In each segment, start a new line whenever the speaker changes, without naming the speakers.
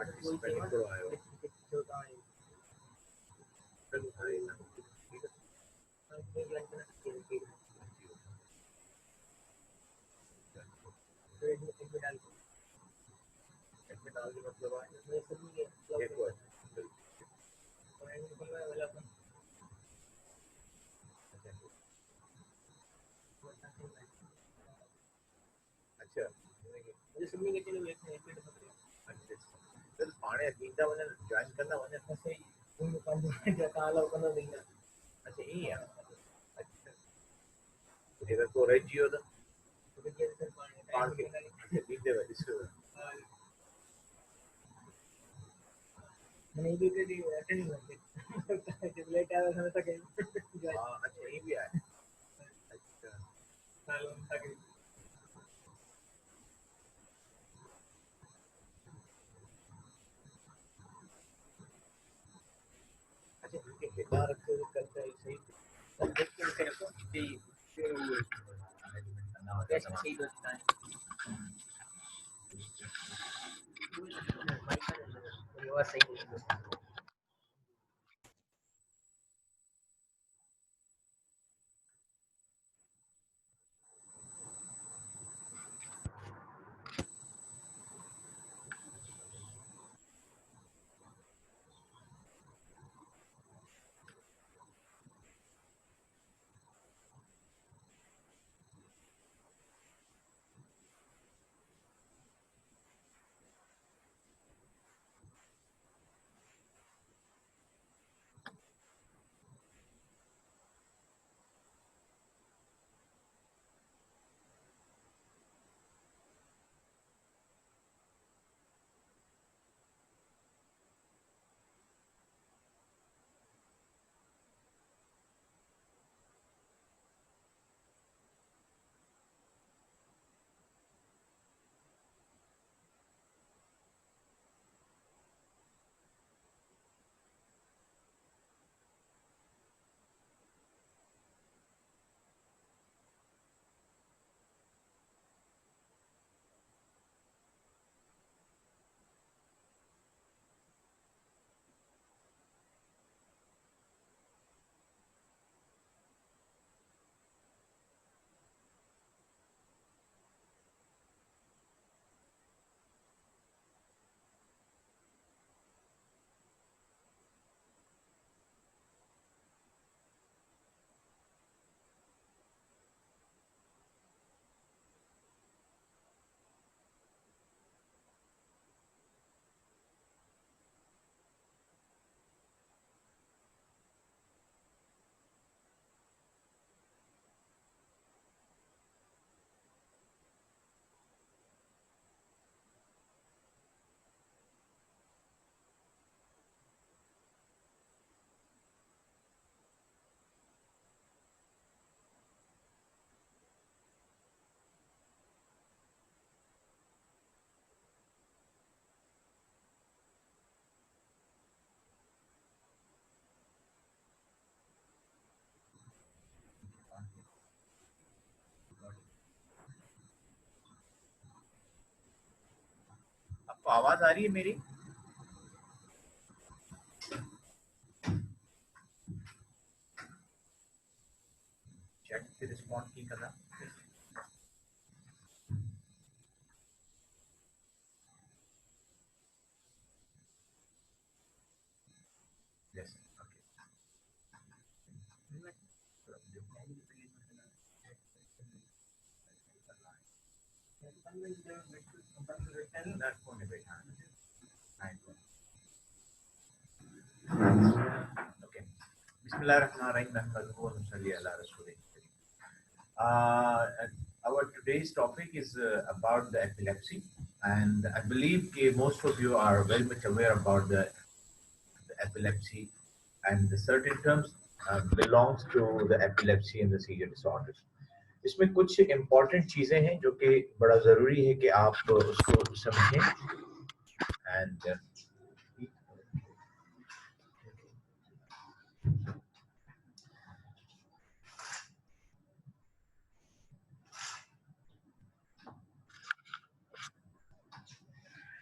Participant करो आयो फिर उठाए ना ठीक है इसमें डाल के मतलब आए एक और अच्छा फिर पाणे थींदा वञनि जॉइन कंदा वञनि अच्छा ईअं आहे अच्छा जेकर को रहिजी वियो त पाण खे ॾींदे वञ ॾिसो हा अच्छा ईअं बि आहे अच्छा अच्छा इनके हिदार करता है सही सब्जेक्ट के लिए रखो कि मैनेजमेंट करना होता है सही होता है ये बात सही है आपको आवाज आ रही है मेरी चैट पे रिस्पॉन्ड की करना यस ओके फोन में बैठा ओके बिस्मिल्लाहिर्रहमानिर्रहीम नहमदुहु व नसल्ली अला रसूलिल our today's topic is about the epilepsy, and I believe most of you are very much aware about the epilepsy, and the certain terms belongs to the epilepsy and the seizure disorders. इसमें कुछ important चीजें हैं जो कि बड़ा जरूरी है कि आप उसको समझें and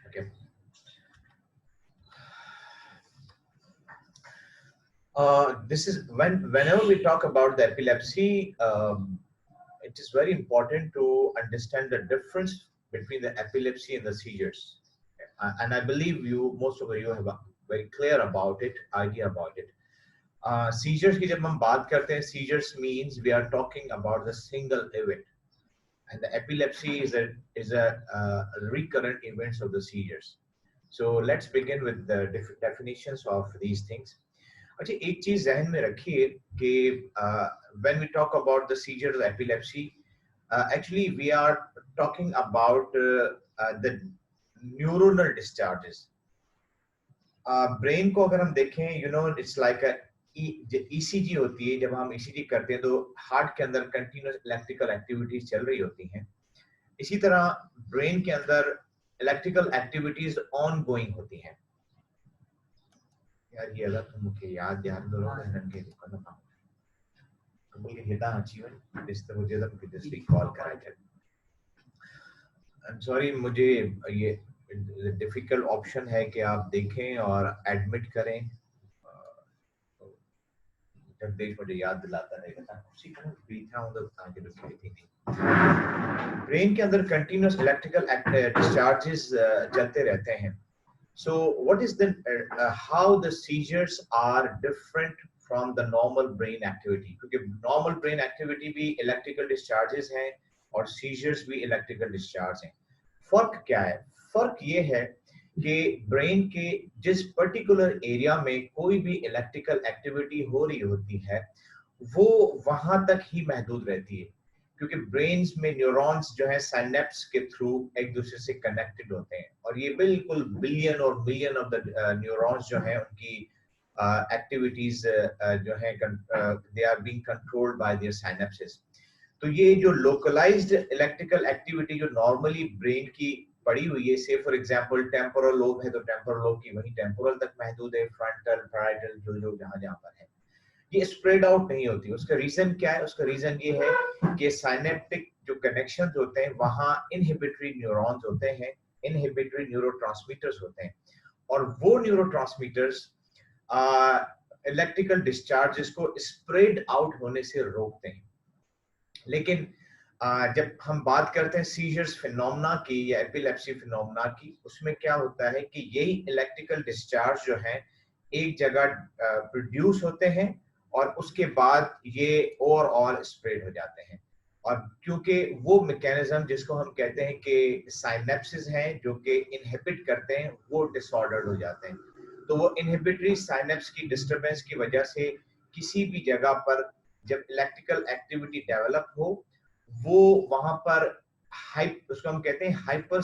okay. This is whenever we talk about the epilepsy, it is very important to understand the difference between the epilepsy and the seizures. And I believe most of you have a very clear about it, idea about it. Seizures की जब हम बात करते हैं, seizures means we are talking about the single event, and the epilepsy is a recurrent events of the seizures. So let's begin with the definitions of these things. अच्छा, एक चीज जहन में रखिए कि when we talk about the seizure of epilepsy, actually we are talking about the neuronal discharges. Brain को अगर हम देखें, you know, it's like ECG होती है. जब हम ईसीजी करते हैं तो हार्ट के अंदर कंटिन्यूस इलेक्ट्रिकल एक्टिविटीज चल रही होती हैं. इसी तरह ब्रेन के अंदर इलेक्ट्रिकल एक्टिविटीज ऑन गोइंग होती हैं. यार ये अगर तुम मुझे याद दो ननके दुकान ना तो मुझे हिदा अचीवन इस तरह मुझे तो दिस वीक कॉल करा है. आई एम सॉरी, मुझे ये डिफिकल्ट ऑप्शन है कि आप देखें और एडमिट करें. जगदीश मुझे याद दिलाता रहेगा ना, उसी तरह बीता हूं तो आगे रुकी थी. ब्रेन के अंदर कंटिन्यूस इलेक्ट्रिकल डिस्चार्जेस चलते रहते हैं. So what is the how the seizures are different from the normal brain activity? क्योंकि normal brain activity भी electrical discharges हैं और seizures भी electrical discharge हैं. फर्क क्या है? फर्क ये है कि ब्रेन के जिस पर्टिकुलर एरिया में कोई भी इलेक्ट्रिकल एक्टिविटी हो रही होती है वो वहां तक ही महदूद रहती है, क्योंकि ब्रेन्स में न्यूरॉन्स जो है साइनेप्स के थ्रू एक दूसरे से कनेक्टेड होते हैं. और ये बिल्कुल बिलियन और मिलियन ऑफ द न्यूरॉन्स जो हैं उनकी एक्टिविटीज जो है they are being controlled by their synapses. तो ये जो लोकलाइज्ड इलेक्ट्रिकल एक्टिविटी जो नॉर्मली ब्रेन की पड़ी हुई है, से फॉर एग्जांपल टेम्पोरल लोब है तो टेम्पोरल लोब की वही टेम्पोरल तक महदूद है, फ्रंटल पैराइटल जो जहां पर है, ये स्प्रेड आउट नहीं होती. उसका रीजन क्या है? उसका रीजन ये है कि साइनेप्टिक जो कनेक्शंस होते हैं वहां इनहिबिटरी न्यूरॉन्स होते हैं, इनहिबिटरी न्यूरोट्रांसमीटर्स होते हैं, और वो न्यूरोट्रांसमीटर्स इलेक्ट्रिकल डिस्चार्जेस को स्प्रेड आउट होने से रोकते हैं. लेकिन जब हम बात करते हैं सीजर्स फिनोमेना की या एपिलेप्सी फिनोमेना की, उसमें क्या होता है कि यही इलेक्ट्रिकल डिस्चार्ज जो है एक जगह प्रोड्यूस होते हैं और उसके बाद ये ओवरऑल स्प्रेड हो जाते हैं. और क्योंकि वो मैकेनिज्म जिसको हम कहते हैं कि साइनेप्सिस हैं जो कि इनहिबिट करते हैं वो डिसऑर्डर्ड हो जाते हैं. तो वो इनहिबिटरी साइनेप्स की डिस्टरबेंस की वजह से किसी भी जगह पर जब इलेक्ट्रिकल एक्टिविटी डेवलप हो वो वहां पर उसको हम कहते हैं हाइपर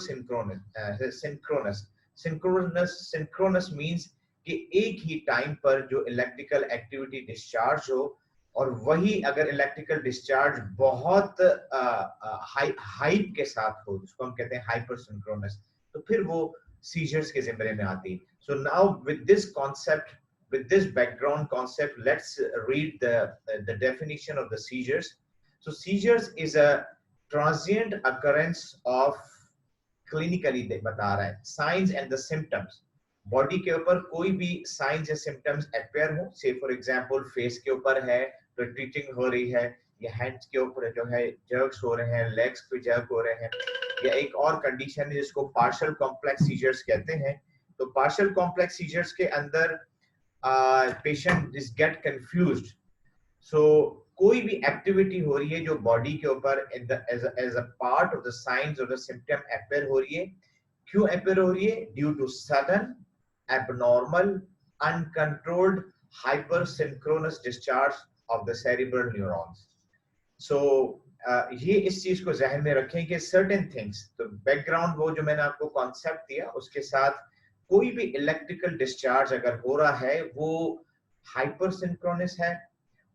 सिंक्रोनस मींस कि एक ही टाइम पर जो इलेक्ट्रिकल एक्टिविटी डिस्चार्ज हो, और वही अगर इलेक्ट्रिकल डिस्चार्ज बहुत हाइप के साथ हो, उसको हम कहते हैं हाइपर सिंक्रोनस, तो फिर वो सीजर्स के जिम्मे में आती. So now with this concept, with this background concept, let's read the definition of the seizures. So seizures is a transient occurrence of clinically बता रहा है signs and the symptoms. Body के ऊपर कोई भी साइंस या सिम्टम्स अपेयर हो, से फॉर एग्जांपल फेस के ऊपर है तो ट्रीटिंग हो रही है, या हैंड्स के ऊपर जो है जर्क्स हो रहे हैं, लेग्स पे जर्क हो रहे हैं, या एक और कंडीशन है जिसको पार्शियल कॉम्प्लेक्स सीजर्स कहते हैं. तो पार्शियल कॉम्प्लेक्स सीजर्स के अंदर पेशेंट इज गेट कंफ्यूज्ड. सो कोई भी एक्टिविटी हो रही है जो बॉडी के ऊपर as a part of the science और द सिम्टम अपेयर हो रही है. क्यों अपेयर हो रही है? Due to sudden abnormal uncontrolled hypersynchronous discharge of the cerebral neurons. So ये इस चीज को जहन में रखें कि certain things, तो बैकग्राउंड वो जो मैंने आपको कॉन्सेप्ट दिया उसके साथ कोई भी इलेक्ट्रिकल डिस्चार्ज अगर हो रहा है वो हाइपर सिंक्रोनस है,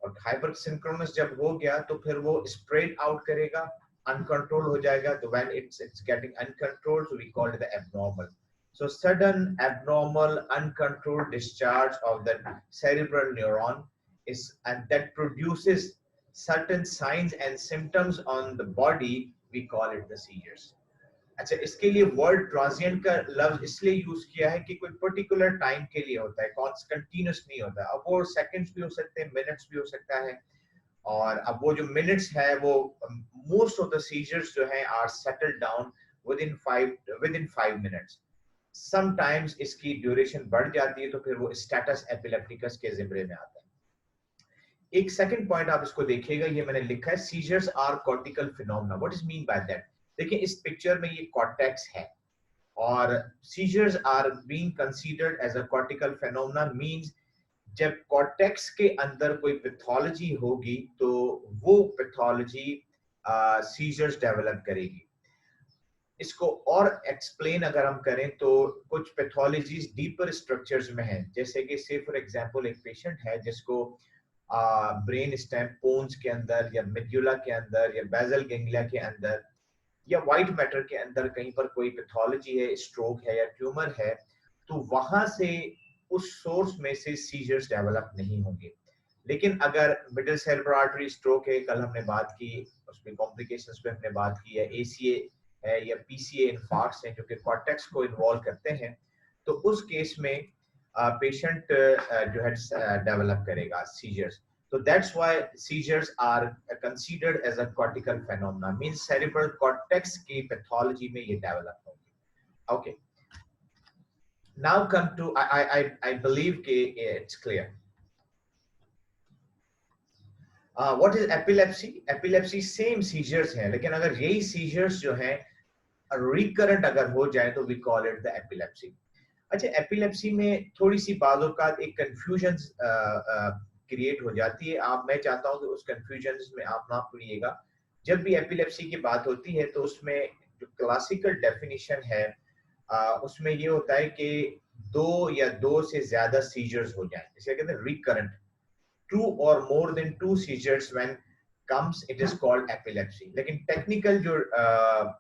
और हाइपर सिंक्रोनस जब हो गया तो फिर वो स्प्रेड आउट करेगा, अनकंट्रोल हो जाएगा. तो when it's getting uncontrolled, so we call it the abnormal. So sudden abnormal uncontrolled discharge of the cerebral neuron is, and that produces certain signs and symptoms on the body, we call it the seizures. अच्छा, इसके लिए word transient का लफ्ज इसलिए use किया है कि कोई पर्टिकुलर टाइम के लिए होता है, कंटिन्यूस नहीं होता। अब वो सेकंड्स भी हो सकते हैं, मिनट्स भी हो सकता है। और अब वो जो मिनट्स है वो मोस्ट ऑफ द सीजर्स जो है are settled down within 5 minutes. Sometimes इसकी ड्यूरेशन बढ़ जाती है, तो फिर वो स्टेटस एपिलेप्टिकस के जिम्मे में आता है। एक सेकंड पॉइंट आप इसको देखिएगा, ये मैंने लिखा है seizures are cortical phenomena. What is mean by that? देखिए इस पिक्चर में ये कॉर्टेक्स है और seizures are being considered as a cortical phenomena means जब कॉर्टेक्स के अंदर कोई पैथोलॉजी होगी तो वो पैथोलॉजी सीजर्स डेवलप करेगी। इसको और एक्सप्लेन अगर हम करें तो कुछ पैथोलॉजीज डीपर स्ट्रक्चर्स में हैं, जैसे कि से फॉर एग्जांपल एक पेशेंट है जिसको ब्रेन स्टेम पोन्स के अंदर या मेड्यूला के अंदर या बेजल गैंग्लिया के अंदर या व्हाइट मैटर के अंदर कहीं पर कोई पैथोलॉजी है, स्ट्रोक है या ट्यूमर है, तो वहां से उस सोर्स में से सीजर्स डेवलप नहीं होंगे। लेकिन अगर मिडिल सेरेब्रल आर्टरी स्ट्रोक है, कल हमने बात की उसमें कॉम्प्लिकेशंस पे हमने बात की, या एसीए है या पीसीए इन्फार्क्ट्स हैं जो कि कॉर्टेक्स को इन्वॉल्व करते हैं, तो उस केस में पेशेंट जो है डेवलप करेगा seizures. So that's why seizures are considered as a cortical phenomena. Means cerebral cortex की pathology में ये develop होंगे. Okay. Now come to I believe कि it's clear. What is epilepsy? Epilepsy same seizures हैं, लेकिन अगर यही seizures जो हैं recurrent अगर हो जाए तो we call it the epilepsy. अच्छा, एपिलेप्सी में थोड़ी सी बातों का एक कंफ्यूजन क्रिएट हो जाती है। मैं चाहता हूं कि उस कंफ्यूजन में आप ना पड़िएगा। जब भी एपिलेप्सी की बात होती है तो उसमें जो क्लासिकल डेफिनेशन है उसमें ये होता है कि दो या दो से ज्यादा सीजर्स हो जाएं, इसे कहते हैं recurrent. 2 or more than 2 seizures when comes it is called epilepsy. लेकिन टेक्निकल जो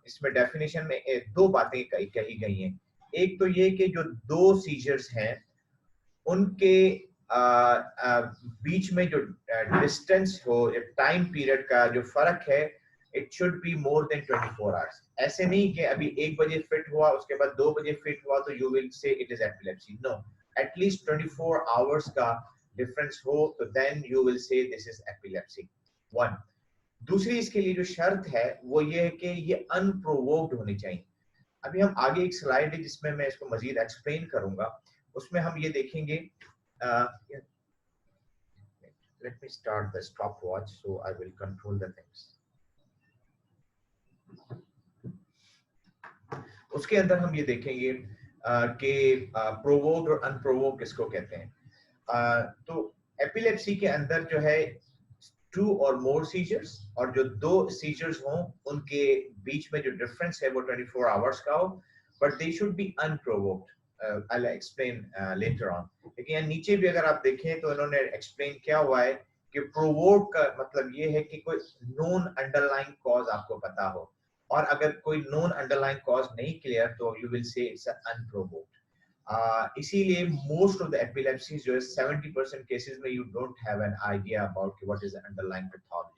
इसमें डेफिनेशन में दो बातें कही गई हैं। एक तो ये कि जो दो सीजर्स हैं उनके बीच में जो डिस्टेंस हो, टाइम पीरियड का जो फर्क है, it should be more than 24 hours. ऐसे नहीं कि अभी 1 बजे फिट हुआ उसके बाद 2 बजे फिट हुआ तो you will say it is epilepsy. No, at least 24 hours का डिफरेंस हो तो then you will say this is epilepsy. One. दूसरी इसके लिए जो शर्त है वो ये है कि ये अनप्रोवोक्ड होनी चाहिए। अभी हम आगे एक स्लाइड है जिसमें मैं इसको मजीद एक्सप्लेन करूंगा, उसमें हम ये देखेंगे। Let me start the stop watch so I will control the things. उसके अंदर हम ये देखेंगे कि प्रोवोक्ड और अनप्रोवोक्ड किसको कहते हैं। तो एपिलेप्सी के अंदर जो है 2 or more सीजर्स, और जो 2 सीजर्स हों उनके बीच में जो डिफरेंस है वो 24 आवर्स का हो, but they should be unprovoked. I will explain later on. लेकिन यहाँ नीचे भी अगर आप देखें तो इन्होंने एक्सप्लेन किया हुआ है कि प्रोवोक का मतलब ये है कि कोई नोन अंडरलाइंग कॉज आपको पता हो, और अगर कोई नोन अंडरलाइंग कॉज नहीं क्लियर तो यू विल से इट्स अनप्रोवोक्ड। इसीलिए मोस्ट ऑफ द एपिलेप्सीज जो है 70% केसेस में you don't have an idea about what is the underlying pathology.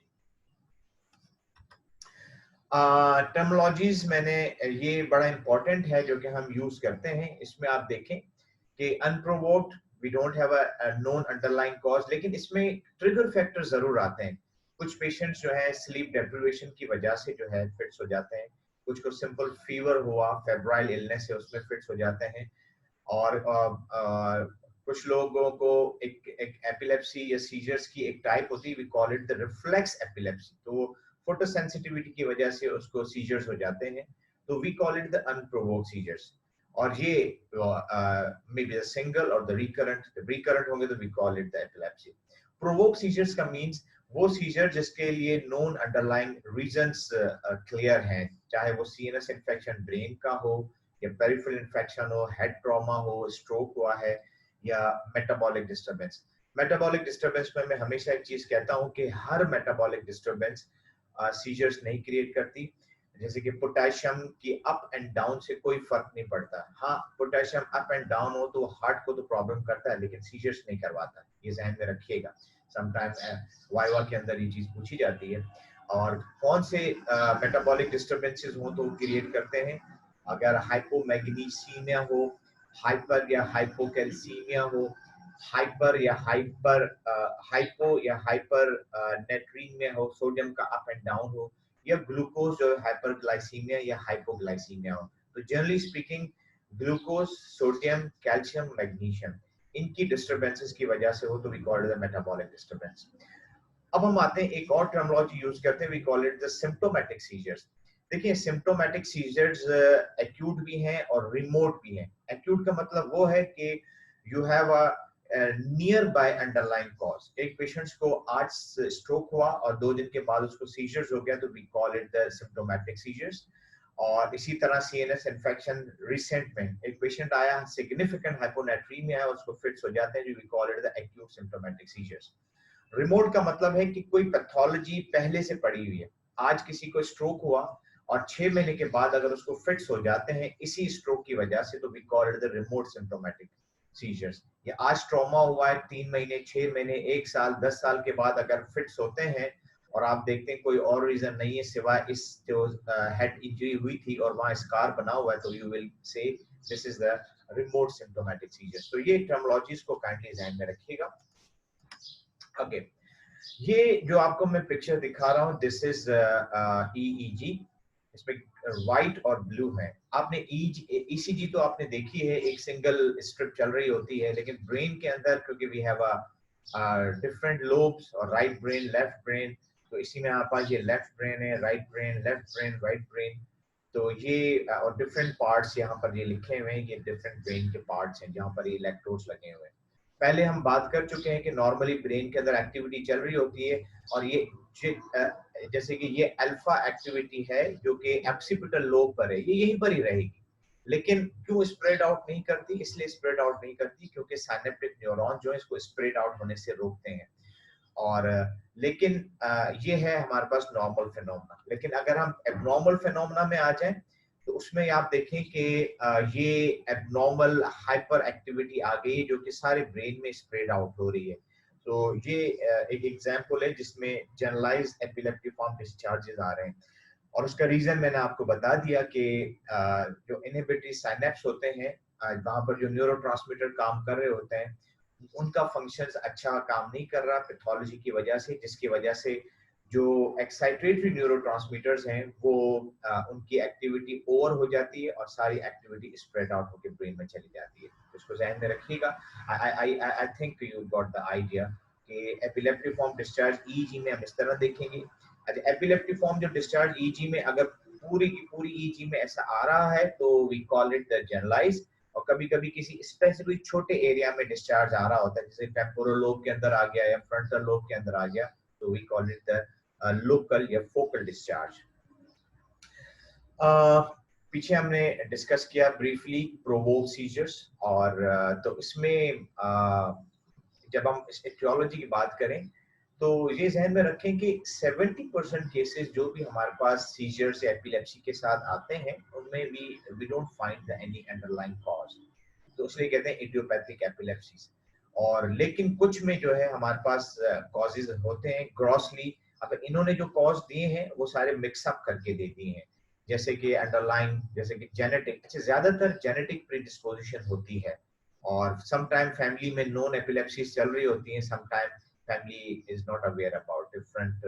Terminologies मैंने ये बड़ा इंपॉर्टेंट है जो कि हम यूज करते हैं। इसमें आप देखें कि unprovoked we don't have a known underlying cause, लेकिन इसमें ट्रिगर फैक्टर जरूर आते हैं। कुछ पेशेंट्स जो है स्लीप डेप्रिवेशन की वजह से जो है फिट्स हो जाते हैं, कुछ को सिंपल फीवर हुआ, फेब्राइल इलनेस है उसमें फिट्स हो जाते हैं, और कुछ लोगों को एक एपिलेप्सी या सीजर्स की एक टाइप होती है, we call it the reflex epilepsy. तो फोटो सेंसिटिविटी की वजह से उसको सीजर्स हो जाते हैं, तो we call it the unprovoked seizures. और ये मे बी द सिंगल और द रिकरेंट होंगे तो we call it the epilepsy. Provoked seizures का मींस वो सीजर जिसके लिए नोन अंडरलाइंग रीजंस क्लियर हैं, चाहे वो सीएनएस इन्फेक्शन ब्रेन का हो या पेरिफेरल इन्फेक्शन हो, हेड ट्रॉमा हो, स्ट्रोक हुआ है, या मेटाबॉलिक डिस्टर्बेंस। मेटाबॉलिक डिस्टर्बेंस में मैं हमेशा एक चीज कहता हूं कि हर मेटाबॉलिक डिस्टर्बेंस सीजर्स नहीं क्रिएट करती। जैसे कि पोटेशियम की अप एंड डाउन से कोई फर्क नहीं पड़ता। हाँ, पोटेशियम अप एंड डाउन हो तो हार्ट को तो प्रॉब्लम करता है, लेकिन सीजर्स नहीं करवाता, ये ध्यान में रखिएगा। समटाइम्स वाइवा के अंदर ये चीज पूछी जाती है। और कौन से मेटाबॉलिक डिस्टर्बेंसेस हो तो क्रिएट करते हैं। अगर हाइपोमैग्नीसीमिया हो, हाइपर या हाइपोकैल्सीमिया हो, हाइपर या हाइपर हाइपो या हाइपर नेट्रीमिया हो, सोडियम का अप एंड डाउन हो, या ग्लूकोज जो हाइपरग्लाइसीमिया या हाइपोग्लाइसीमिया हो। तो generally speaking glucose, sodium, calcium, magnesium, इनकी डिस्टर्बेंसेस की वजह से हो तो we call it the metabolic disturbance. अब हम आते हैं एक और टर्मिनोलॉजी यूज करते हैं, we call it the symptomatic seizures. देखिए सिम्प्टोमेटिक सीजर्स एक्यूट भी हैं और रिमोट भी हैं। एक्यूट का मतलब वो है कि you have a near by underline cause. एक पेशेंट्स को आज स्ट्रोक हुआ और 2 दिन के बाद उसको सीजर्स हो गया तो we call it the symptomatic seizures. और इसी तरह सीएनएस इन्फेक्शन रिसेंट में एक पेशेंट आया, सिग्निफिकेंट हाइपोनेट्रीमिया है, उसको फिट्स हो जाते हैं, we call it the acute symptomatic seizures. Remote का मतलब है कि कोई पैथोलॉजी पहले से पड़ी हुई है। आज किसी को स्ट्रोक हुआ और 6 महीने के बाद अगर उसको फिट्स हो जाते हैं इसी स्ट्रोक की वजह से तो we call it the remote symptomatic seizures. या आज ट्रॉमा हुआ है, 3 महीने, 6 महीने, 1 साल, 10 साल के बाद अगर फिट्स होते हैं और आप देखते हैं कोई और रीजन नहीं है सिवाय इस जो हेड इंजरी हुई थी और वहां स्कार बना हुआ है, तो you will say this is the remote symptomatic seizures. तो ये टर्मिनोलॉजीज को काइंडली ध्यान में रखिएगा। ओके, ये जो आपको मैं पिक्चर दिखा रहा हूँ दिस इज ईईजी। इसमें व्हाइट और ब्लू है। आपने ईसीजी तो आपने देखी है, एक सिंगल स्ट्रिप चल रही होती है, लेकिन ब्रेन के अंदर क्योंकि we have a different lobes और राइट ब्रेन, लेफ्ट ब्रेन, तो इसी में आपके पास ये लेफ्ट ब्रेन है, right brain, left brain, right brain. तो ये और डिफरेंट पार्ट्स यहाँ पर ये लिखे हुए हैं, ये डिफरेंट ब्रेन के पार्ट्स हैं जहाँ पर ये इलेक्ट्रोड्स लगे हुए हैं। पहले हम बात कर चुके हैं कि नॉर्मली ब्रेन के अंदर एक्टिविटी चल रही होती है और ये जैसे कि ये अल्फा एक्टिविटी है जो कि ऑक्सीपिटल लोब पर है, ये यहीं पर ही रहेगी। लेकिन क्यों स्प्रेड आउट नहीं करती? इसलिए स्प्रेड आउट नहीं करती क्योंकि साइनेप्टिक न्यूरॉन जो है इसको स्प्रेड आउट होने से रोकते हैं। और लेकिन ये है हमारे पास नॉर्मल फिनोमेना। लेकिन अगर हम एबनॉर्मल फिनोमेना में आ जाएं तो उसमें आप देखें कि ये एबनॉर्मल हाइपर एक्टिविटी आ गई जो कि सारे ब्रेन में स्प्रेड आउट हो रही है। तो ये एक एग्जांपल है जिसमें जनरलाइज्ड एपिलेप्टिफॉर्म डिस्चार्जेस आ रहे हैं और उसका रीजन मैंने आपको बता दिया कि जो इनहिबिटरी साइनेप्स होते हैं वहां पर जो न्यूरोट्रांसमीटर काम कर रहे होते हैं उनका फंक्शंस अच्छा काम नहीं कर रहा पैथोलॉजी की वजह से, जिसकी वजह से जो एक्साइटेटरी न्यूरोट्रांसमीटर्स हैं वो उनकी एक्टिविटी ओवर हो जाती है और सारी एक्टिविटी स्प्रेड आउट होकर ब्रेन में चली जाती है। इसको ध्यान में रखिएगा। I think you got the idea कि एपिलेप्टिफॉर्म डिस्चार्ज ईजी में हम इस तरह देखेंगे। अच्छा, एपिलेप्टिफॉर्म जो डिस्चार्ज ईजी में अगर पूरी की पूरी ईजी में ऐसा आ रहा है तो we call it the generalised. और कभी कभी किसी स्पेसिफिक छोटे एरिया में डिस्चार्ज आ रहा होता है, जैसे टेम्पोरल लोब के अंदर आ गया या फ्रंटल लोब के अंदर आ गया, तो we call it the local या फोकल डिस्चार्ज। पीछे हमने डिस्कस किया ब्रीफली प्रोवोक सीजर्स और तो इसमें जब हम इस एटियोलॉजी की बात करें तो ये ध्यान में रखें कि 70% केसेस जो भी हमारे पास सीजर्स या एपिलेप्सी के साथ आते हैं उनमें we don't find any underlying cause, तो इसलिए कहते हैं इडियोपैथिक एपिलेप्सीज। और लेकिन कुछ में जो है हमारे पास कॉजेज होते हैं ग्रॉसली। अगर इन्होंने जो कॉज दिए हैं वो सारे मिक्सअप करके दे दिए हैं, जैसे कि अंडरलाइन, जैसे कि जेनेटिक, अच्छा ज्यादातर जेनेटिक प्रीडिस्पोजिशन होती है और समटाइम फैमिली में नॉन एपिलेप्सीज चल रही होती हैं, sometime family is not aware about different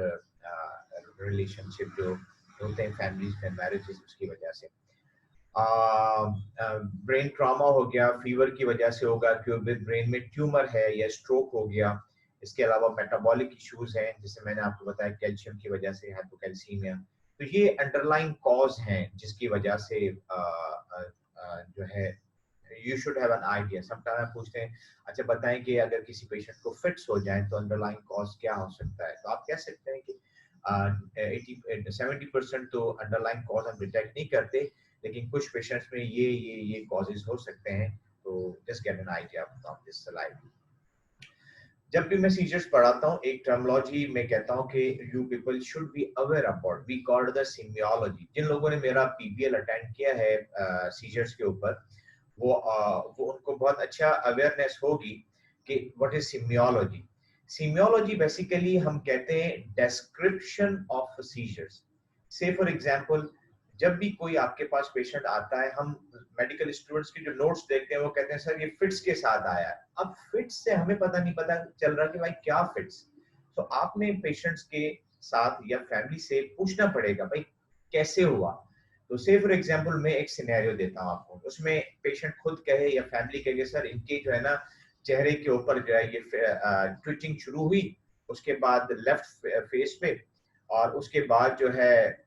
relationship जो होते हैं फैमिलीज में, मैरिजेस, उसकी वजह से। ब्रेन ट्रॉमा हो गया, फीवर की वजह से होगा क्योंकि ब्रेन में ट्यूमर है या स्ट्रोक हो गया। इसके अलावा मेटाबॉलिक इश्यूज हैं जैसे मैंने आपको बताया कैल्शियम की वजह से हाइपोकैल्सीमिया। तो ये अंडरलाइन कॉज हैं जिसकी वजह से जो है you should have an idea. Sometime पूछते हैं अच्छा बताएं कि अगर किसी पेशेंट को फिट्स हो जाए तो अंडरलाइन कॉज क्या हो सकता है, तो आप कह सकते हैं कि 70% तो अंडरलाइन कॉज हम डिटेक्ट नहीं करते, लेकिन कुछ पेशेंट्स में ये कॉजेज हो सकते हैं। तो just get an idea of this slide. जब भी मैं सीजर्स पढ़ाता हूँ एक टर्मिनोलॉजी में कहता हूँ कि you people should be aware about, we call the semiology. जिन लोगों ने मेरा पीबीएल अटेंड किया है सीजर्स के ऊपर वो उनको बहुत अच्छा अवेयरनेस होगी कि व्हाट इज सिमियोलॉजी। सीमियोलॉजी बेसिकली हम कहते हैं डिस्क्रिप्शन ऑफ सीजर्स। से फॉर एग्जांपल, जब भी कोई आपके पास पेशेंट आता है, हम मेडिकल स्टूडेंट्स के जो नोट्स देखते हैं वो कहते हैं सर ये फिट्स के साथ आया है। अब फिट्स से हमें पता चल रहा कि भाई क्या फिट्स। तो आपने पेशेंट्स के साथ या फैमिली से पूछना पड़ेगा भाई कैसे हुआ। तो से फॉर एग्जांपल मैं एक सिनेरियो देता हूँ आपको, उसमें पेशेंट खुद कहे या फैमिली कहे सर इनके जो है ना चेहरे के ऊपर जो है ये ट्विचिंग शुरू हुई, उसके बाद लेफ्ट फेस पे, और उसके बाद जो है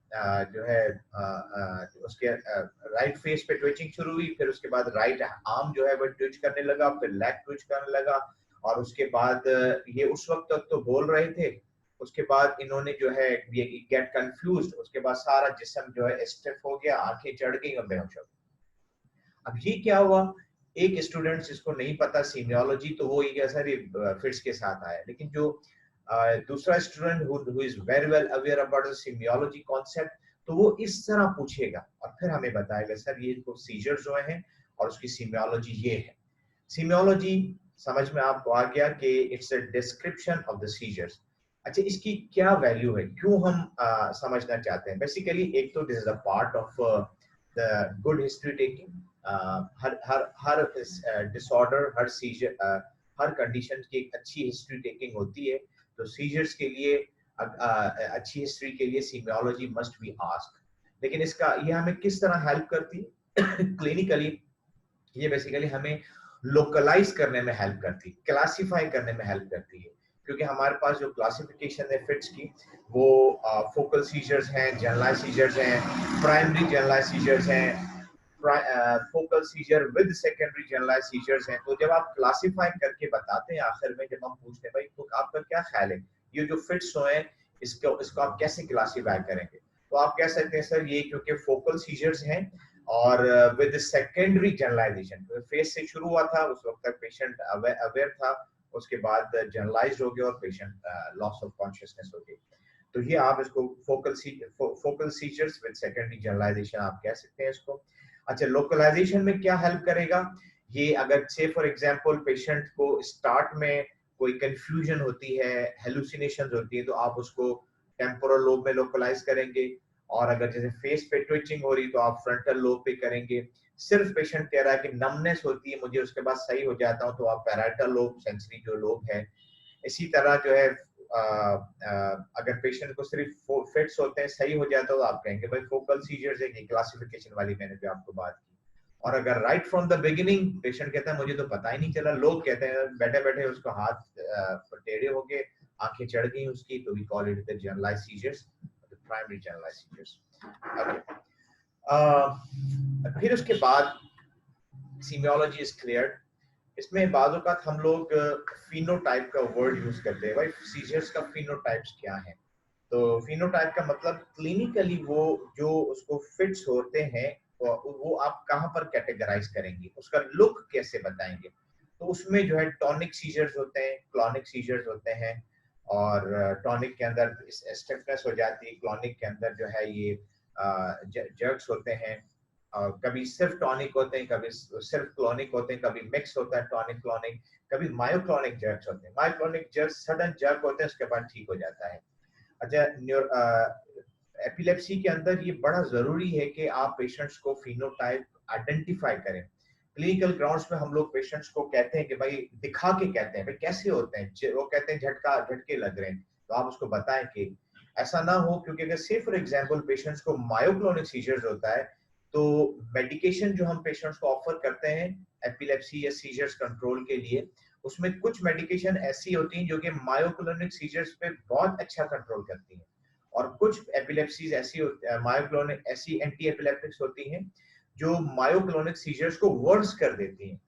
उसके राइट फेस पे ट्विचिंग शुरू हुई, फिर उसके बाद राइट आर्म जो है वो ट्विच करने लगा, फिर लेग ट्विच करने लगा, और उसके बाद ये उस वक्त तक तो बोल रहे थे, उसके बाद इन्होंने जो है ये गेट कंफ्यूज्ड, उसके बाद सारा जिस्म जो है स्टिफ हो गया, आंखें चढ़ गई और बेहोश हो गए। अब ये क्या हुआ, एक स्टूडेंट जिसको नहीं पता सीमियोलॉजी, तो वो ये सर फिट्स के साथ आया, लेकिन जो दूसरा student who is very well aware about the semiology concept, तो वो इस तरह पूछेगा और फिर हमें बताएगा सर ये तो सीजर्स जो हैं और उसकी सीमियोलॉजी ये है। सीमियोलॉजी समझ में आपको आ गया कि it's a description of the seizures. अच्छा, इसकी क्या वैल्यू है, क्यों हम समझना चाहते हैं? बेसिकली एक तो this is a part of the good history taking. हर हर हर डिसऑर्डर, हर सीजर, हर कंडीशन की एक अच्छी हिस्ट्री टेकिंग होती है। तो सीजर्स के लिए अच्छी हिस्ट्री के लिए सीमियोलॉजी मस्ट बी आस्क्ड। लेकिन इसका ये हमें किस तरह हेल्प करती है क्लिनिकली? ये बेसिकली हमें लोकलाइज करने में हेल्प करती है, क्लासिफाई करने में हेल्प करती है, क्योंकि हमारे पास जो क्लासिफिकेशन है फिट्स की, वो फोकल सीजर्स हैं, जनरलाइज सीजर्स हैं, प्राइमरी जनरलाइज सीजर्स हैं, focal seizure with secondary generalise seizures हैं। तो जब आप क्लासिफाई करके बताते हैं आखिर में, जब हम पूछते हैं भाई तो आपका क्या ख्याल है ये जो फिट्स हैं इसको आप कैसे क्लासिफाई करेंगे, तो आप कह सकते हैं सर ये क्योंकि फोकल सीजर्स हैं और विद सेकेंडरी जनरलाइजेशन, फेस से शुरू हुआ था उस वक्त तक पेशेंट अवेयर था, उसके बाद जनरलाइज हो गया और पेशेंट लॉस ऑफ कॉन्शियसनेस हो गई। तो ये आप इसको focal seizures with secondary generalisation आप कह सकते हैं इसको। अच्छा, लोकलाइजेशन में क्या हेल्प करेगा ये? अगर से फॉर एग्जांपल पेशेंट को स्टार्ट में कोई कंफ्यूजन होती है, हेलुसिनेशंस होती है, तो आप उसको टेम्पोरल लोब में लोकलाइज करेंगे, और अगर जैसे फेस पे ट्विचिंग हो रही तो आप फ्रंटल लोब पे करेंगे। सिर्फ पेशेंट कह रहा है कि नमनेस होती है मुझे, उसके बाद सही हो जाता हूँ, तो आप पैराइटल लोब, सेंसरी जो लोब है। इसी तरह जो है अगर पेशेंट को सिर्फ फिट्स होते हैं, सही हो जाता है, तो आप कहेंगे भाई फोकल सीजर्स है, क्लासिफिकेशन वाली मैंने जो आपको बात की। और अगर right from the beginning patient कहता है मुझे तो पता ही नहीं चला, लोग कहते हैं बैठे बैठे उसको हाथ टेढ़े हो गए, आंखें चढ़ गई उसकी, तो we call it the generalised seizures, the primary generalised seizures. फिर उसके बाद सीमियोलॉजी इज क्लियर। इसमें बाज़ औक़ात हम लोग फिनोटाइप का वर्ड यूज करते हैं, भाई सीजर्स का फिनोटाइप्स क्या है? तो फिनोटाइप का मतलब क्लिनिकली वो जो उसको फिट्स होते हैं वो आप कहाँ पर कैटेगराइज करेंगे, उसका लुक कैसे बताएंगे? तो उसमें जो है टॉनिक सीजर्स होते हैं, क्लॉनिक सीजर्स होते हैं, और टॉनिक के अंदर स्टिफनेस हो जाती है, क्लॉनिक के अंदर जो है ये जर्क्स होते हैं, कभी सिर्फ टॉनिक होते हैं, कभी सिर्फ क्लॉनिक होते हैं, कभी मिक्स होता है टॉनिक क्लॉनिक, कभी मायोक्लॉनिक जर्क्स होते हैं। मायोक्लॉनिक जर्क्स सडन जर्क होते हैं, उसके बाद ठीक हो जाता है। अच्छा, एपिलेप्सी के अंदर ये बड़ा जरूरी है कि आप पेशेंट्स को फिनोटाइप आइडेंटिफाई करें। क्लिनिकल ग्राउंड्स में हम लोग पेशेंट्स को कहते हैं कि भाई दिखा के कहते हैं भाई कैसे होते हैं, वो कहते हैं झटके लग रहे हैं, तो आप उसको बताएं कि ऐसा ना हो, क्योंकि अगर से फॉर एग्जांपल पेशेंट्स को मायोक्लोनिक सीजर्स होता है, तो मेडिकेशन जो हम पेशेंट्स को ऑफर करते हैं एपिलेप्सी या सीजर्स कंट्रोल के लिए, उसमें कुछ मेडिकेशन ऐसी होती हैं जो कि मायोक्लोनिक सीजर्स पे बहुत अच्छा कंट्रोल करती हैं, और कुछ एपिलेप्सीज ऐसी मायोक्लोनिक ऐसी एंटी एपिलेप्टिक्स होती हैं जो मायोक्लोनिक सीजर्स को वर्स कर देती हैं।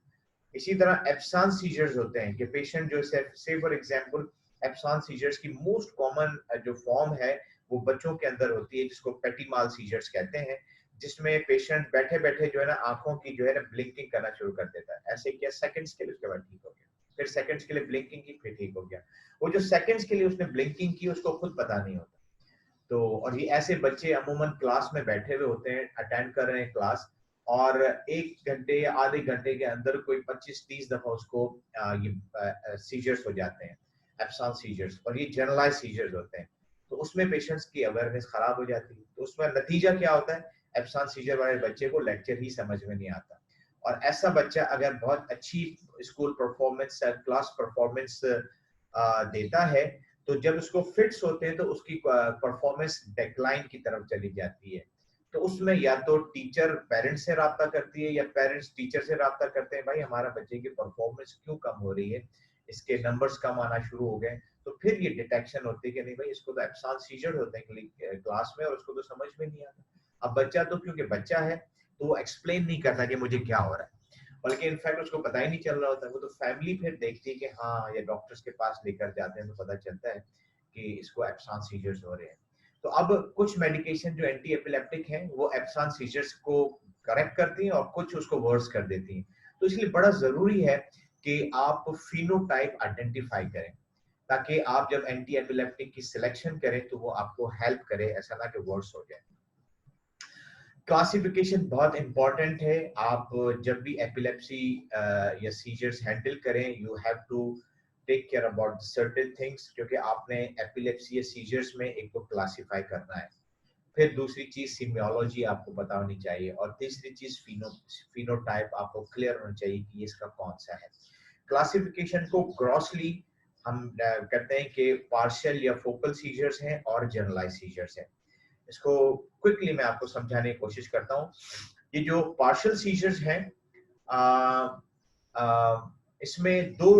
इसी तरह एप्सान सीजर्स होते हैं कि पेशेंट जो से फॉर एग्जांपल एप्सान सीजर्स की मोस्ट कॉमन जो फॉर्म है वो बच्चों के अंदर होती है, जिसको पेटीमाल सीजर्स कहते हैं, जिसमें पेशेंट बैठे बैठे जो है ना आंखों की जो है ना ब्लिंकिंग करना शुरू कर देता है, ऐसे किया सेकंड्स के लिए, उसके बाद ठीक हो गया, फिर सेकंड्स के लिए ब्लिंकिंग की, फिर ठीक हो गया। वो जो सेकंड्स के लिए उसने ब्लिंकिंग की उसको खुद पता नहीं होता। तो और ये ऐसे बच्चे अमूमन क्लास में बैठे हुए होते हैं, अटेंड कर रहे हैं क्लास, और 1 घंटे या आधे घंटे के अंदर कोई 25-30 दफा उसको ये सीजर्स हो जाते हैं। एब्सेंट सीजर्स, और ये जनरलाइज सीजर्स होते हैं। तो उसमें पेशेंट्स की अवेयरनेस खराब हो जाती है। तो उसमें नतीजा क्या होता है, एब्सेंट सीजर वाले बच्चे को लेक्चर ही समझ में नहीं आता। और ऐसा बच्चा अगर बहुत अच्छी स्कूल परफॉर्मेंस, क्लास परफॉर्मेंस देता है, तो जब उसको फिट्स होते हैं तो उसकी परफॉर्मेंस डिक्लाइन की तरफ चली जाती है। तो उसमें या तो टीचर पेरेंट्स से राब्ता करती है या पेरेंट्स टीचर से राब्ता करते हैं, भाई हमारा बच्चे की परफॉर्मेंस क्यों कम हो रही है, इसके नंबर्स कम आना शुरू हो गए। तो फिर ये डिटेक्शन होती है कि नहीं भाई इसको तो एब्सेंट सीजर होते हैं क्लास में और उसको तो समझ में नहीं आता। अब बच्चा तो क्योंकि बच्चा है तो वो एक्सप्लेन नहीं करता कि मुझे क्या हो रहा है, बल्कि इनफैक्ट उसको पता ही नहीं चल रहा होता है। वो तो फैमिली फिर देखती है कि हाँ, ये डॉक्टर्स के पास लेकर जाते हैं तो पता चलता है कि इसको एब्सेंट सीजर्स हो रहे हैं। तो अब कुछ मेडिकेशन जो एंटी एपिलेप्टिक हैं वो एब्सेंट सीजर्स को करेक्ट करती हैं और कुछ उसको वर्स कर देती हैं। तो इसलिए बड़ा जरूरी है कि आप फिनोटाइप आइडेंटिफाई करें, ताकि आप जब एंटी एपिलेप्टिक की सिलेक्शन करें तो वो आपको हेल्प करे, ऐसा ना कि वर्स हो जाए। क्लासिफिकेशन बहुत इंपॉर्टेंट है। आप जब भी एपिलेप्सी या सीजर्स हैंडल करें, you have to take care about certain things, क्योंकि आपने एपिलेप्सी या सीजर्स में एक तो क्लासिफाई करना है, फिर दूसरी चीज सीमियोलॉजी आपको पता होनी चाहिए, और तीसरी चीज फिनोटाइप आपको क्लियर होना चाहिए कि इसका कौन सा है। क्लासिफिकेशन को ग्रॉसली हम कहते हैं कि पार्शियल या फोकल सीजर्स हैं और जनरलाइज सीजर्स हैं। इसको क्विकली मैं आपको समझाने की कोशिश करता हूँ। ये जो पार्शियल सीजर्स हैं, इसमें दो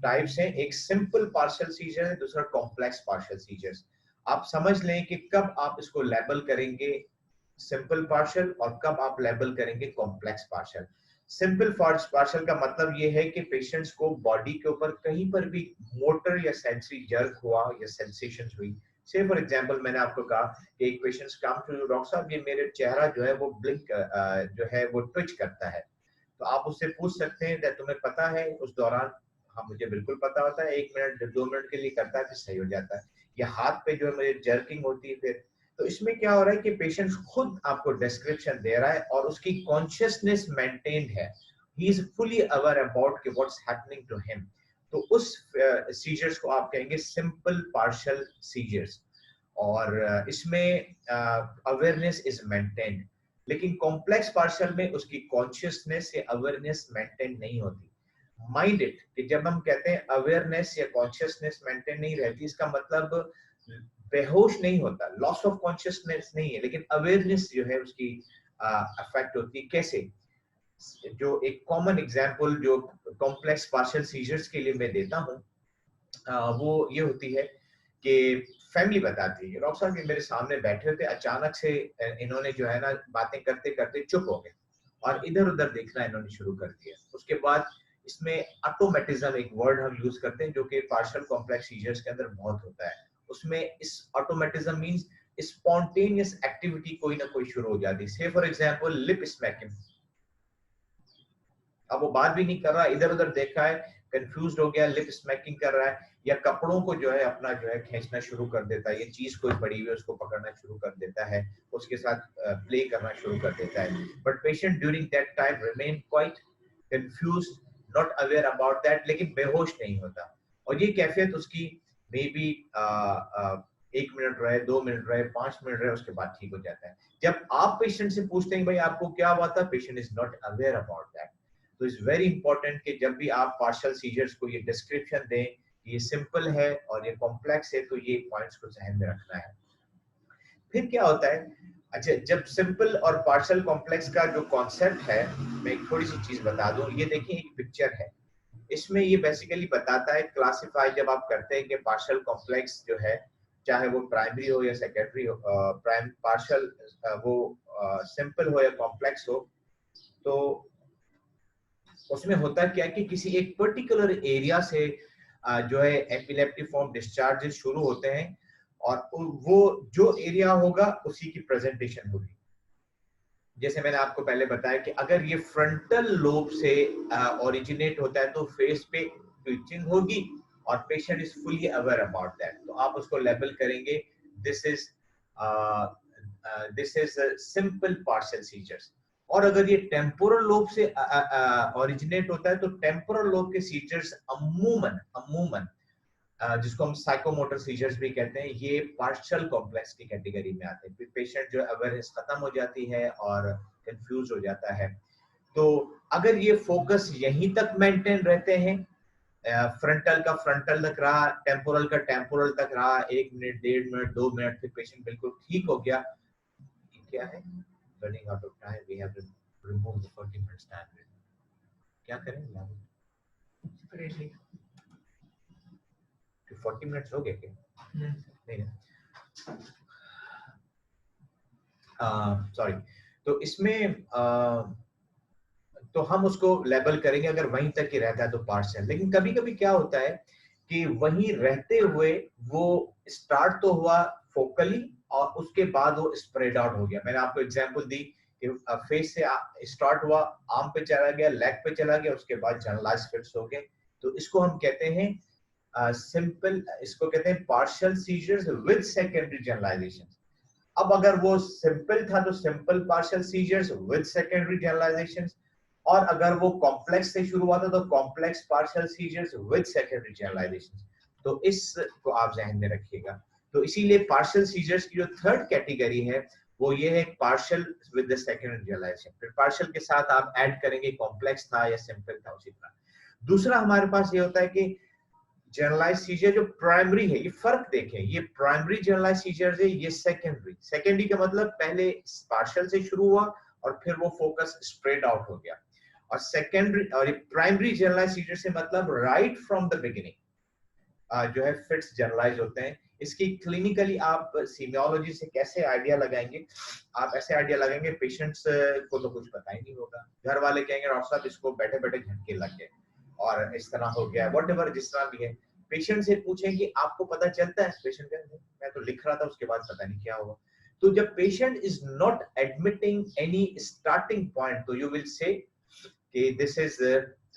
टाइप्स हैं, एक सिंपल पार्शियल सीजर है, दूसरा कॉम्प्लेक्स पार्शियल सीजर्स। आप समझ लें कि कब आप इसको लेबल करेंगे सिंपल पार्शियल और कब आप लेबल करेंगे कॉम्प्लेक्स पार्शियल। सिंपल पार्शियल का मतलब ये है कि पेशेंट्स को बॉडी के ऊपर कहीं पर भी मोटर या सेंसरी जर्क हुआ या सेंसेशन हुई। से फॉर एग्जांपल मैंने आपको कहा कि एक पेशेंट्स कम टू डॉक्टर साहब, ये मेरे चेहरा जो है वो ब्लिंक जो है वो ट्विच करता है। तो आप उससे पूछ सकते हैं कि तुम्हें पता है उस दौरान? हाँ मुझे बिल्कुल पता होता है, 1 मिनट 2 मिनट के लिए करता है फिर सही हो जाता है। या हाथ पे जो है मुझे जर्किंग होती है फिर। तो इसमें क्या हो रहा है कि पेशेंट खुद आपको डिस्क्रिप्शन दे रहा है और उसकी कॉन्शियसनेस मेंटेन्ड है, he is fully aware about कि व्हाट्स हैपनिंग टू हिम। तो उस सीजर्स को आप कहेंगे सिंपल पार्शियल सीजर्स, और इसमें अवेयरनेस इज मेंटेन्ड। लेकिन कॉम्प्लेक्स पार्शियल में उसकी कॉन्शियसनेस या अवेयरनेस मेंटेन नहीं होती। माइंड इट कि जब हम कहते हैं अवेयरनेस या कॉन्शियसनेस मेंटेन नहीं रहती, इसका मतलब बेहोश नहीं होता, लॉस ऑफ कॉन्शियसनेस नहीं है, लेकिन अवेयरनेस जो है उसकी अफेक्ट होती है। कैसे? जो एक कॉमन एग्जांपल जो कॉम्प्लेक्स पार्शियल सीजर्स के लिए मैं देता हूँ, वो ये होती है कि फैमिली बताती है, डॉक्टर साहब ये मेरे सामने बैठे थे, अचानक से इन्होंने जो है ना बातें करते करते चुप हो गए और इधर उधर देखना इन्होंने शुरू कर दिया। उसके बाद इसमें ऑटोमेटिज्म एक वर्ड हम यूज करते हैं जो कि पार्शियल कॉम्प्लेक्स सीजर्स के अंदर बहुत होता है। उसमें इस ऑटोमेटिज्म मींस स्पॉन्टेनियस एक्टिविटी कोई ना कोई शुरू हो जाती है। से फॉर एग्जांपल लिप स्मैकिंग, अब वो बात भी नहीं कर रहा, इधर उधर देख रहा है, कंफ्यूज हो गया, लिप स्मैकिंग कर रहा है, या कपड़ों को जो है अपना जो है खींचना शुरू कर देता है, ये चीज कोई पड़ी हुई है उसको पकड़ना शुरू कर देता है, उसके साथ प्ले करना शुरू कर देता है। But patient during that time remain quite confuse, not aware about that, लेकिन बेहोश नहीं होता। और ये कैफियत उसकी मे बी 1 मिनट रहे, 2 मिनट रहे, 5 मिनट रहे, उसके बाद ठीक हो जाता है। जब आप पेशेंट से पूछते हैं भाई आपको क्या हुआ था, patient is not aware about that. तो इट्स वेरी इंपॉर्टेंट कि जब भी आप पार्शियल सीजर्स को ये डिस्क्रिप्शन दें कि ये सिंपल है और ये कॉम्प्लेक्स है, तो ये पॉइंट्स को ध्यान में रखना है। फिर क्या होता है, अच्छा जब सिंपल और पार्शियल कॉम्प्लेक्स का जो कॉन्सेप्ट है, मैं एक थोड़ी सी चीज बता दूं। ये देखिए एक पिक्चर है, इसमें ये बेसिकली बताता है क्लासिफाई जब आप करते हैं कि पार्शियल कॉम्प्लेक्स जो है, चाहे वो प्राइमरी हो या सेकेंडरी हो, प्राइम पार्शियल वो सिंपल हो या कॉम्प्लेक्स हो, तो उसमें होता क्या कि किसी एक पर्टिकुलर एरिया से जो है एपिलेप्टिफॉर्म डिस्चार्जेस शुरू होते हैं, और वो जो एरिया होगा उसी की प्रेजेंटेशन होगी। जैसे मैंने आपको पहले बताया कि अगर ये फ्रंटल लोब से ओरिजिनेट होता है तो फेस पे ट्विचिंग होगी और patient is fully aware about that, तो आप उसको लेबल करेंगे this is simple partial seizures. और अगर ये टेम्पोरल लोब से ओरिजिनेट होता है तो टेम्पोरल लोब के सीजर्स अमूमन अमूमन जिसको हम साइकोमोटर सीजर्स भी कहते हैं, ये पार्शियल कॉम्प्लेक्स की कैटेगरी में आते हैं। पेशेंट जो अवेयरनेस खत्म हो जाती है और कंफ्यूज हो जाता है। तो अगर ये फोकस यहीं तक मेंटेन रहते हैं, फ्रंटल का फ्रंटल तक रहा, टेम्पोरल का टेम्पोरल तक रहा, 1 मिनट 1.5 मिनट 2 मिनट, फिर पेशेंट बिल्कुल ठीक हो गया, क्या है running out of time, we have to remove the 40 minutes time. क्या करेंगे आप? 40 मिनट्स हो गए क्या? नहीं, सॉरी। तो इसमें तो हम उसको लेबल करेंगे अगर वहीं तक ही रहता है तो पार्शियल। लेकिन कभी कभी क्या होता है कि वहीं रहते हुए वो स्टार्ट तो हुआ फोकली और उसके बाद वो स्प्रेड आउट हो गया। मैंने आपको एग्जांपल दी कि फेस से स्टार्ट हुआ, आर्म पे चला गया, लेग पे चला गया, उसके बाद जनरलाइज फिट्स हो गए। तो इसको हम कहते हैं सिंपल, इसको कहते हैं partial seizures with secondary generalisation. अब अगर वो सिंपल था तो simple partial seizures with secondary generalisation, और अगर वो कॉम्प्लेक्स से शुरू हुआ था तो complex partial seizures with secondary generalisation. तो इसको आप ध्यान में रखिएगा। तो इसीलिए पार्शियल सीजर्स की जो थर्ड कैटेगरी है वो ये है partial with the secondary generalisation. फिर पार्शियल के साथ आप ऐड करेंगे कॉम्प्लेक्स था या सिंपल था, उसी तरह। दूसरा हमारे पास ये होता है कि जनरलाइज सीजर जो प्राइमरी है, ये फर्क देखें, ये प्राइमरी जनरलाइज सीजर्स है, ये सेकेंडरी। सेकेंडरी का मतलब पहले पार्शियल से शुरू हुआ और फिर वो फोकस स्प्रेड आउट हो गया। और सेकेंडरी और प्राइमरी जनरलाइज सीजर से मतलब राइट फ्रॉम द बिगिनिंग जो है फिट्स जनरलाइज होते हैं। इसकी क्लिनिकली आप सीमियोलॉजी से कैसे आइडिया लगाएंगे? आप ऐसे आइडिया लगाएंगे, पेशेंट्स को तो कुछ पता ही नहीं होगा, घर वाले कहेंगे डॉक्टर साहब इसको बैठे बैठे झटके लग गए और इस तरह हो गया, व्हाटएवर जिस तरह भी है। पेशेंट से पूछें कि आपको पता चलता है? पेशेंट कहते हैं मैं तो लिख रहा था, उसके बाद पता नहीं क्या हुआ। तो जब patient is not admitting any starting point तो यू विल से कि this is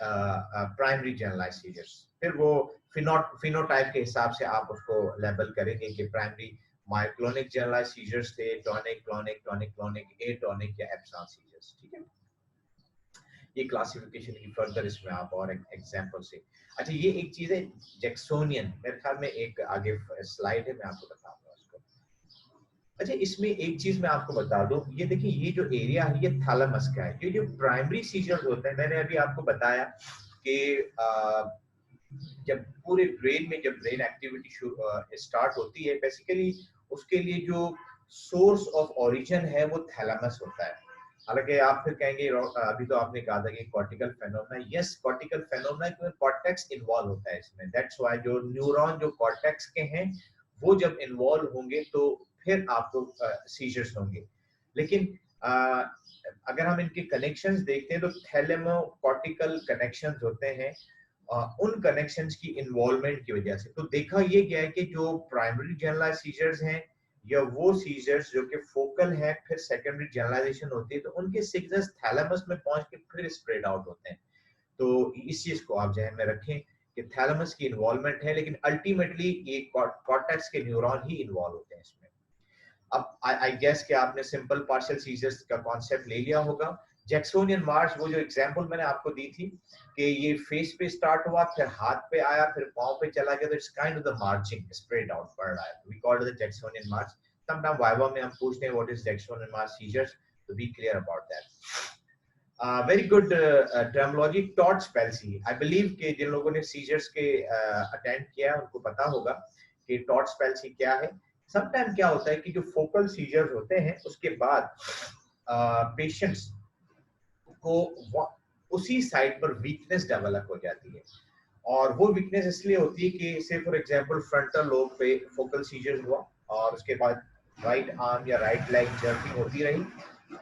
primary generalise seizures. फिर वो फिनोटाइप के हिसाब से आप उसको लेबल करेंगे कि प्राइमरी मायोक्लोनिक जनरलाइज सीजर्स थे, tonic clonic, tonic clonic, atonic या एप्सिलॉन सीजर्स। ठीक है, ये क्लासिफिकेशन की फर्दर इसमें आप और एग्जांपल से। अच्छा, ये एक चीज है जैक्सोनियन, मेरे ख्याल में एक आगे स्लाइड है, मैं आपको बताऊंगा उसको। अच्छा, इसमें एक चीज मैं आपको बता दूं, ये देखिए ये जो एरिया है ये थैलेमस का है। ये जो प्राइमरी सीजर्स होते हैं, मैंने अभी आपको बताया कि जब पूरे ब्रेन में जब ब्रेन एक्टिविटी स्टार्ट होती है, बेसिकली उसके लिए जो सोर्स ऑफ ओरिजिन है वो थैलेमस होता है। हालांकि आप फिर कहेंगे अभी तो आपने कहा था कि cortical phenomena, yes cortical phenomena में कॉर्टेक्स इन्वॉल्व होता है इसमें। दैट्स व्हाई जो न्यूरॉन जो कॉर्टेक्स के हैं वो जब इन्वॉल्व होंगे तो फिर आपको सीजर्स होंगे। लेकिन अगर हम इनके कनेक्शंस देखते हैं तो थैलेमो कॉर्टिकल कनेक्शंस होते हैं उन कनेक्शंस की इन्वॉल्वमेंट की वजह से। तो देखा ये गया है कि जो प्राइमरी जनरलाइज सीजर्स हैं या वो सीजर्स जो कि फोकल है फिर सेकेंडरी जनरलाइजेशन होती है, तो उनके सिग्नल्स थैलेमस में पहुंच के फिर स्प्रेड आउट होते हैं। तो इस चीज को आप ध्यान में रखें कि थैलेमस की इन्वॉल्वमेंट है, लेकिन अल्टीमेटली ये कॉर्टेक्स के न्यूरॉन ही इन्वॉल्व होते हैं इसमें। अब आई गेस कि आपने सिंपल पार्शियल सीजर्स का कॉन्सेप्ट ले लिया होगा। जैक्सोनियन मार्च, वो जो एग्जांपल मैंने आपको दी थी कि ये फेस पे स्टार्ट हुआ, फिर हाथ पे आया, फिर पांव पे चला गया, तो it's kind of the marching spread out बढ़ रहा है, we call it the Jacksonian march. Sometime viva में हम पूछते हैं what is Jacksonian march seizures, तो be clear about that. Very good terminology, Todd's palsy. I believe कि जिन लोगों ने सीजर्स के अटेंड किया है उनको पता होगा कि टॉर्च पैल्सी क्या है। समटाइम क्या होता है कि जो फोकल सीजर्स होते हैं उसके बाद पेशेंट्स को उसी साइड पर वीकनेस डेवलप हो जाती है, और वो वीकनेस इसलिए होती है कि से फॉर एग्जांपल फ्रंटल लोब पे फोकल सीजर्स हुआ और उसके बाद राइट आर्म या राइट लेग जर्किंग होती रही,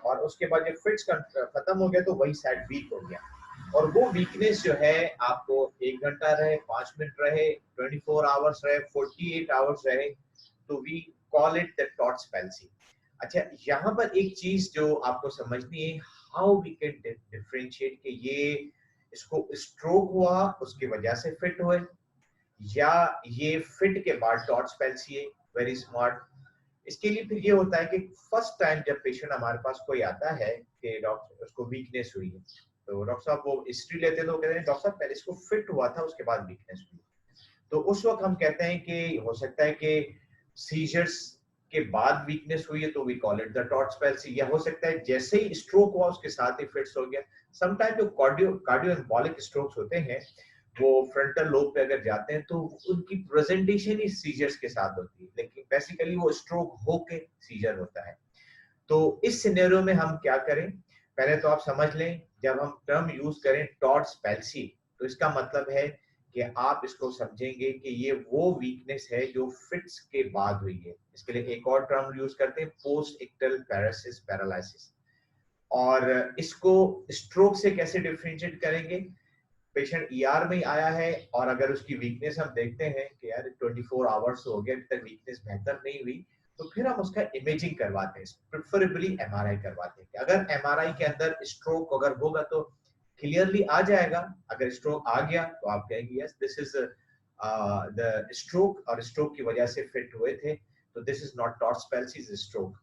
और उसके बाद जब फिट्स खत्म हो गया तो वही साइड वीक हो गया। और वो वीकनेस जो है आपको 1 घंटा रहे, 5 मिनट रहे, 24 आवर्स रहे, 48 आवर्स रहे, तो we call it the Todd's palsy. अच्छा, यहाँ पर एक चीज जो आपको समझनी है, हाउ वी कैन डिफरेंशिएट कि ये इसको स्ट्रोक हुआ उसकी वजह से फिट हुए या ये फिट के बाद टॉर्च पैल्सी है। Very smart. इसके लिए फिर ये होता है कि फर्स्ट टाइम जब पेशेंट हमारे पास कोई आता है कि डॉक्टर उसको वीकनेस हुई है, तो डॉक्टर साहब वो हिस्ट्री लेते हैं तो कहते हैं डॉक्टर साहब पहले इसको फिट हुआ था उसके बाद वीकनेस हुई। तो उस वक्त हम कहते हैं कि हो सकता है कि सीजर्स के बाद वीकनेस हुई है, तो we call it the Todd's palsy, या हो सकता है जैसे ही स्ट्रोक हुआ उसके साथ ही फिट्स हो गया। समटाइम जो कार्डियो एम्बोलिक स्ट्रोक्स होते हैं वो फ्रंटल लोब पे अगर जाते हैं तो उनकी प्रेजेंटेशन ही सीजर्स के साथ होती है, लेकिन बेसिकली वो स्ट्रोक होके सीजर होता है। तो इस सिनेरियो में हम क्या करें, पहले तो आप समझ लें जब हम टर्म यूज करें टॉर्च पैल्सी, तो इसका मतलब है कि आप इसको समझेंगे कि ये वो वीकनेस है जो फिट्स के बाद हुई है। इसके लिए एक और टर्म यूज करते हैं पोस्ट इक्टल पैरासिस पैरालिसिस। और इसको स्ट्रोक से कैसे डिफरेंशिएट करेंगे, पेशेंट ईआर में आया है और अगर उसकी वीकनेस हम देखते हैं कि यार 24 आवर्स हो गए अभी तक वीकनेस बेहतर नहीं हुई, तो फिर हम उसका इमेजिंग करवाते हैं, प्रेफरेबली एमआरआई करवाते हैं। अगर एमआरआई के अंदर स्ट्रोक अगर होगा तो क्लियरली आ जाएगा, अगर स्ट्रोक आ गया तो आप कहेंगे yes this is the stroke और स्ट्रोक की वजह से फिट हुए थे, तो this is not torch palsy, is stroke.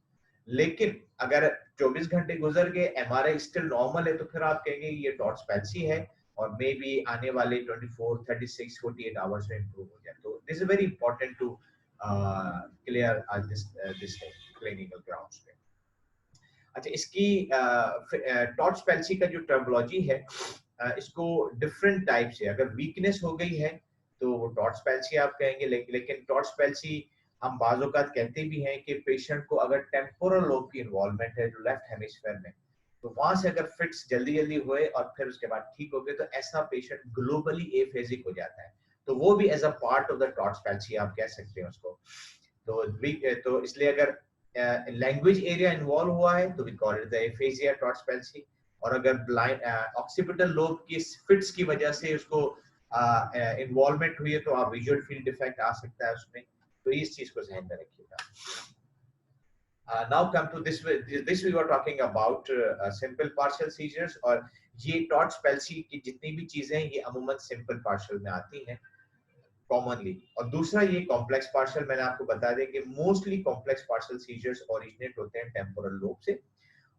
लेकिन अगर 24 घंटे गुजर गए एमआरआई स्टिल नॉर्मल है, तो फिर आप कहेंगे ये टॉर्च पैल्सी है और मे बी आने वाले 24, 36, 48 आवर्स में इंप्रूव हो जाए। तो this is very important to clear this clinical grounds पे। अच्छा, इसकी टॉर्च पैल्सी का जो टर्मिनोलॉजी है, इसको डिफरेंट टाइप से, अगर वीकनेस हो गई है तो वो टॉर्च पैल्सी आप कहेंगे, लेकिन टॉर्च पैल्सी हम बाज़ औक़ात कहते भी हैं कि पेशेंट को अगर टेम्पोरल लोब की इन्वॉल्वमेंट है जो लेफ्ट हेमिस्फीयर में, तो वहां से अगर फिट्स जल्दी जल्दी हुए और फिर उसके बाद ठीक हो गए, तो ऐसा पेशेंट ग्लोबली एफेजिक हो जाता है, तो वो भी as a part of the Todd's palsy आप कह सकते हैं उसको। तो इसलिए अगर लैंग्वेज एरिया इन्वॉल्व हुआ है तो we call it the aphasia Todd's palsy. और अगर ब्लाइंड ऑक्सीपिटल लोब की फिट्स की वजह से उसको इन्वॉल्वमेंट हुई है तो आप विजुअल फील्ड इफेक्ट आ सकता है उसमें, तो इस चीज को ध्यान में रखिएगा। Now come to this we were talking about simple partial seizures, और ये टॉर्च पैल्सी की जितनी भी चीजें हैं ये अमूमन सिंपल पार्शियल में आती हैं कॉमनली। और दूसरा ये कॉम्प्लेक्स पार्शियल, मैंने आपको बता दिया कि mostly complex partial seizures originate होते हैं टेम्पोरल लोब से,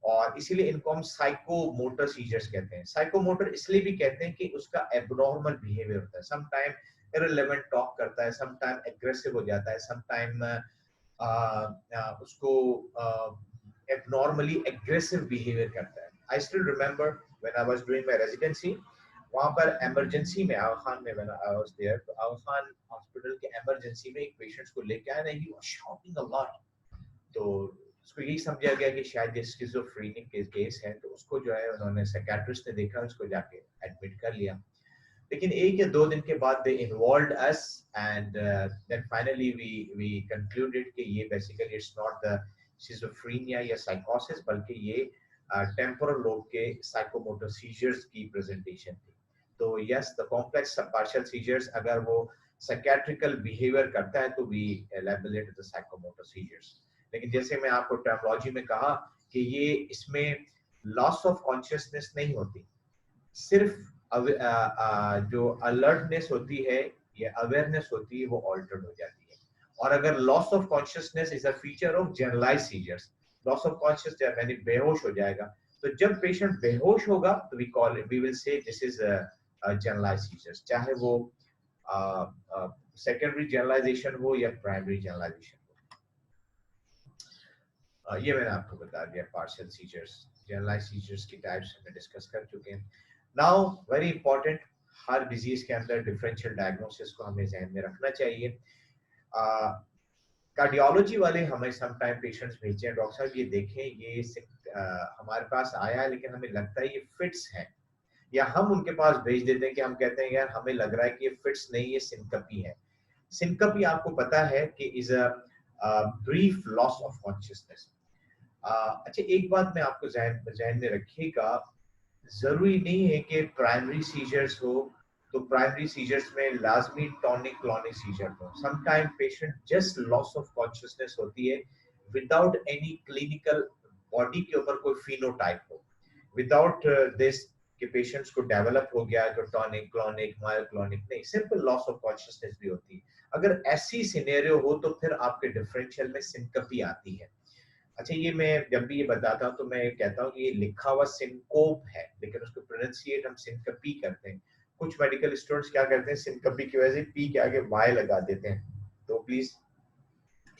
और इसीलिए इनको हम साइकोमोटर सीजर्स कहते हैं। साइकोमोटर इसलिए भी कहते हैं कि उसका एब्नॉर्मल बिहेवियर होता है, सम टाइम इररिलेवेंट टॉक करता है, सम टाइम एग्रेसिव हो जाता है, सम टाइम उसको abnormally aggressive behavior करता है। I still remember when I was doing my residency, वहाँ पर इमरजेंसी में आगा खान में I was there, तो आगा खान हॉस्पिटल के इमरजेंसी में एक पेशेंट्स को लेके आया ना, he was shouting a lot, तो उसको यही समझा गया कि शायद ये स्किज़ोफ्रेनिक केस है, तो उसको जो है उन्होंने साइकियाट्रिस्ट ने देखा, उसको जाके एडमिट कर लिया। लेकिन 1 या 2 दिन के बाद they involved us and then finally we concluded कि ये basically it's not the schizophrenia या साइकोसिस, बल्कि ये टेम्पोरल लोब के साइकोमोटर सीजर्स की प्रेजेंटेशन थी। तो yes, the complex partial seizures अगर वो साइकियाट्रिकल बिहेवियर करता है तो we label it the psychomotor seizures. लेकिन जैसे मैं आपको टर्मिनोलॉजी में कहा कि ये इसमें लॉस ऑफ कॉन्शियसनेस नहीं होती, सिर्फ जो अलर्टनेस होती है या अवेयरनेस होती है वो ऑल्टर्ड हो जाती है। और अगर loss of consciousness is a feature of generalised seizures, loss of consciousness यानी बेहोश हो जाएगा, तो जब पेशेंट बेहोश होगा तो we will say this is generalised seizures, चाहे वो सेकेंडरी जनरलाइजेशन हो या प्राइमरी जनरलाइजेशन हो। ये मैंने आपको बता दिया पार्शियल सीजर्स, जनरलाइज्ड सीजर्स की टाइप्स हमने डिस्कस कर चुके हैं। नाउ वेरी इंपॉर्टेंट, हर डिजीज के अंदर डिफरेंशियल डायग्नोसिस को हमें ध्यान में रखना चाहिए। कार्डियोलॉजी वाले हमें सम टाइम पेशेंट्स भेजते हैं, डॉक्टर साहब ये देखें ये हमारे पास आया है लेकिन हमें लगता है ये फिट्स है, या हम उनके पास भेज देते हैं कि हम कहते हैं यार हमें लग रहा है कि ये फिट्स नहीं, ये सिनकपी है। सिनकपी आपको पता है कि is a brief loss of consciousness. अच्छा, एक बात मैं आपको जहन में रखिएगा, जरूरी नहीं है कि प्राइमरी सीजर्स हो तो प्राइमरी सीजर्स में लाजमी टॉनिक क्लॉनिक सीजर हो। Some time patient just loss of consciousness होती है विदाउट एनी क्लिनिकल, बॉडी के ऊपर कोई फिनोटाइप हो, विदाउट दिस कि पेशेंट्स को डेवलप हो गया कि टॉनिक क्लॉनिक मायोक्लॉनिक, नहीं, सिंपल लॉस ऑफ कॉन्शियसनेस भी होती है। अगर ऐसी सिनेरियो हो तो फिर आपके डिफरेंशियल में सिंकपी आती है। अच्छा, ये मैं जब भी ये बताता हूँ तो मैं कहता हूँ कि ये लिखा हुआ सिंकोप है, लेकिन उसको प्रोनाउंसिएट हम सिंकपी करते हैं। कुछ मेडिकल स्टूडेंट्स क्या करते हैं, सिंकपी की वजह से पी के आगे वाई लगा देते हैं, तो प्लीज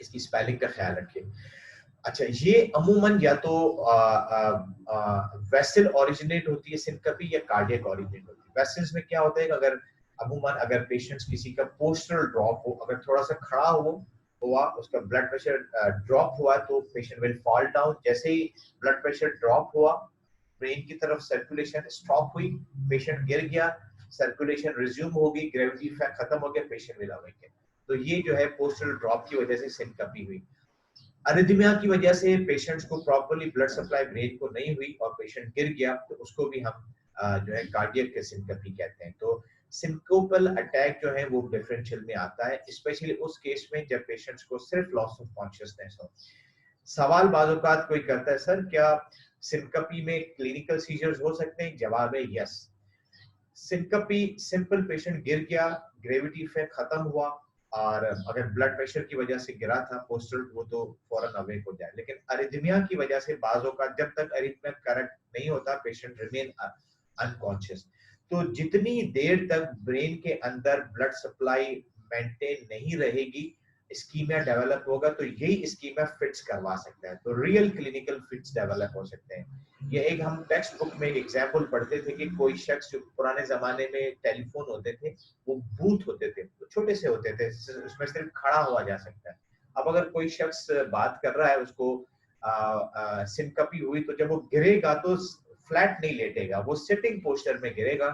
इसकी स्पेलिंग का ख्याल रखिए। अच्छा, ये अमूमन या तो वेसल ओरिजिनेट होती है सिंकपी या कार्डियक ओरिजिनेट होती है। वेसल्स में क्या होता है कि अगर अमूमन अगर पेशेंट्स किसी का पोस्टरल ड्रॉप हो, अगर थोड़ा सा खड़ा हुआ उसका ब्लड प्रेशर ड्रॉप हुआ तो पेशेंट विल फॉल डाउन। जैसे ही ब्लड प्रेशर ड्रॉप हुआ, ब्रेन की तरफ सर्कुलेशन स्टॉप हुई, पेशेंट गिर गया, सर्कुलेशन रिज्यूम होगी, ग्रेविटी इफेक्ट खत्म हो गया, पेशेंट विल अवेकन। तो ये जो है पोस्टरल ड्रॉप की वजह से सिंकपी हुई। अरिथमिया की वजह से पेशेंट्स को प्रॉपर्ली ब्लड सप्लाई ब्रेन को नहीं हुई और पेशेंट गिर गया, तो उसको भी हम जो है कार्डियक सिंकपी कहते हैं। तो सिंकोपल अटैक जो है वो डिफरेंशियल में आता है, स्पेशली उस केस में जब पेशेंट्स को सिर्फ लॉस ऑफ कॉन्शियसनेस हो। सवाल बाज़-औक़ात कोई करता है, सर क्या सिंकपी में क्लिनिकल सीजर्स हो सकते हैं? जवाब है यस। सिंकपी सिंपल पेशेंट गिर गया, ग्रेविटी इफेक्ट खत्म हुआ, और अगर ब्लड प्रेशर की वजह से गिरा था पोस्टल, वो तो फौरन अवेक हो जाए। लेकिन अरिथमिया की वजह से बाजों का जब तक अरिथमिया करेक्ट नहीं होता पेशेंट रिमेन अनकॉन्शियस। तो जितनी देर तक ब्रेन के अंदर ब्लड सप्लाई मेंटेन नहीं रहेगी, स्कीमिया डेवलप होगा, तो यही स्कीमिया फिट्स करवा सकता है। तो रियल क्लिनिकल फिट्स डेवलप हो सकते हैं। ये एक हम टेक्स्ट बुक में एक एग्जाम्पल पढ़ते थे कि कोई शख्स जो पुराने जमाने में टेलीफोन होते थे वो बूथ होते थे, तो छोटे से होते थे, उसमें सिर्फ खड़ा हुआ जा सकता है। अब अगर कोई शख्स बात कर रहा है, उसको सिनकपी हुई, तो जब वो गिरेगा तो फ्लैट नहीं लेटेगा, वो सिटिंग पोस्चर में गिरेगा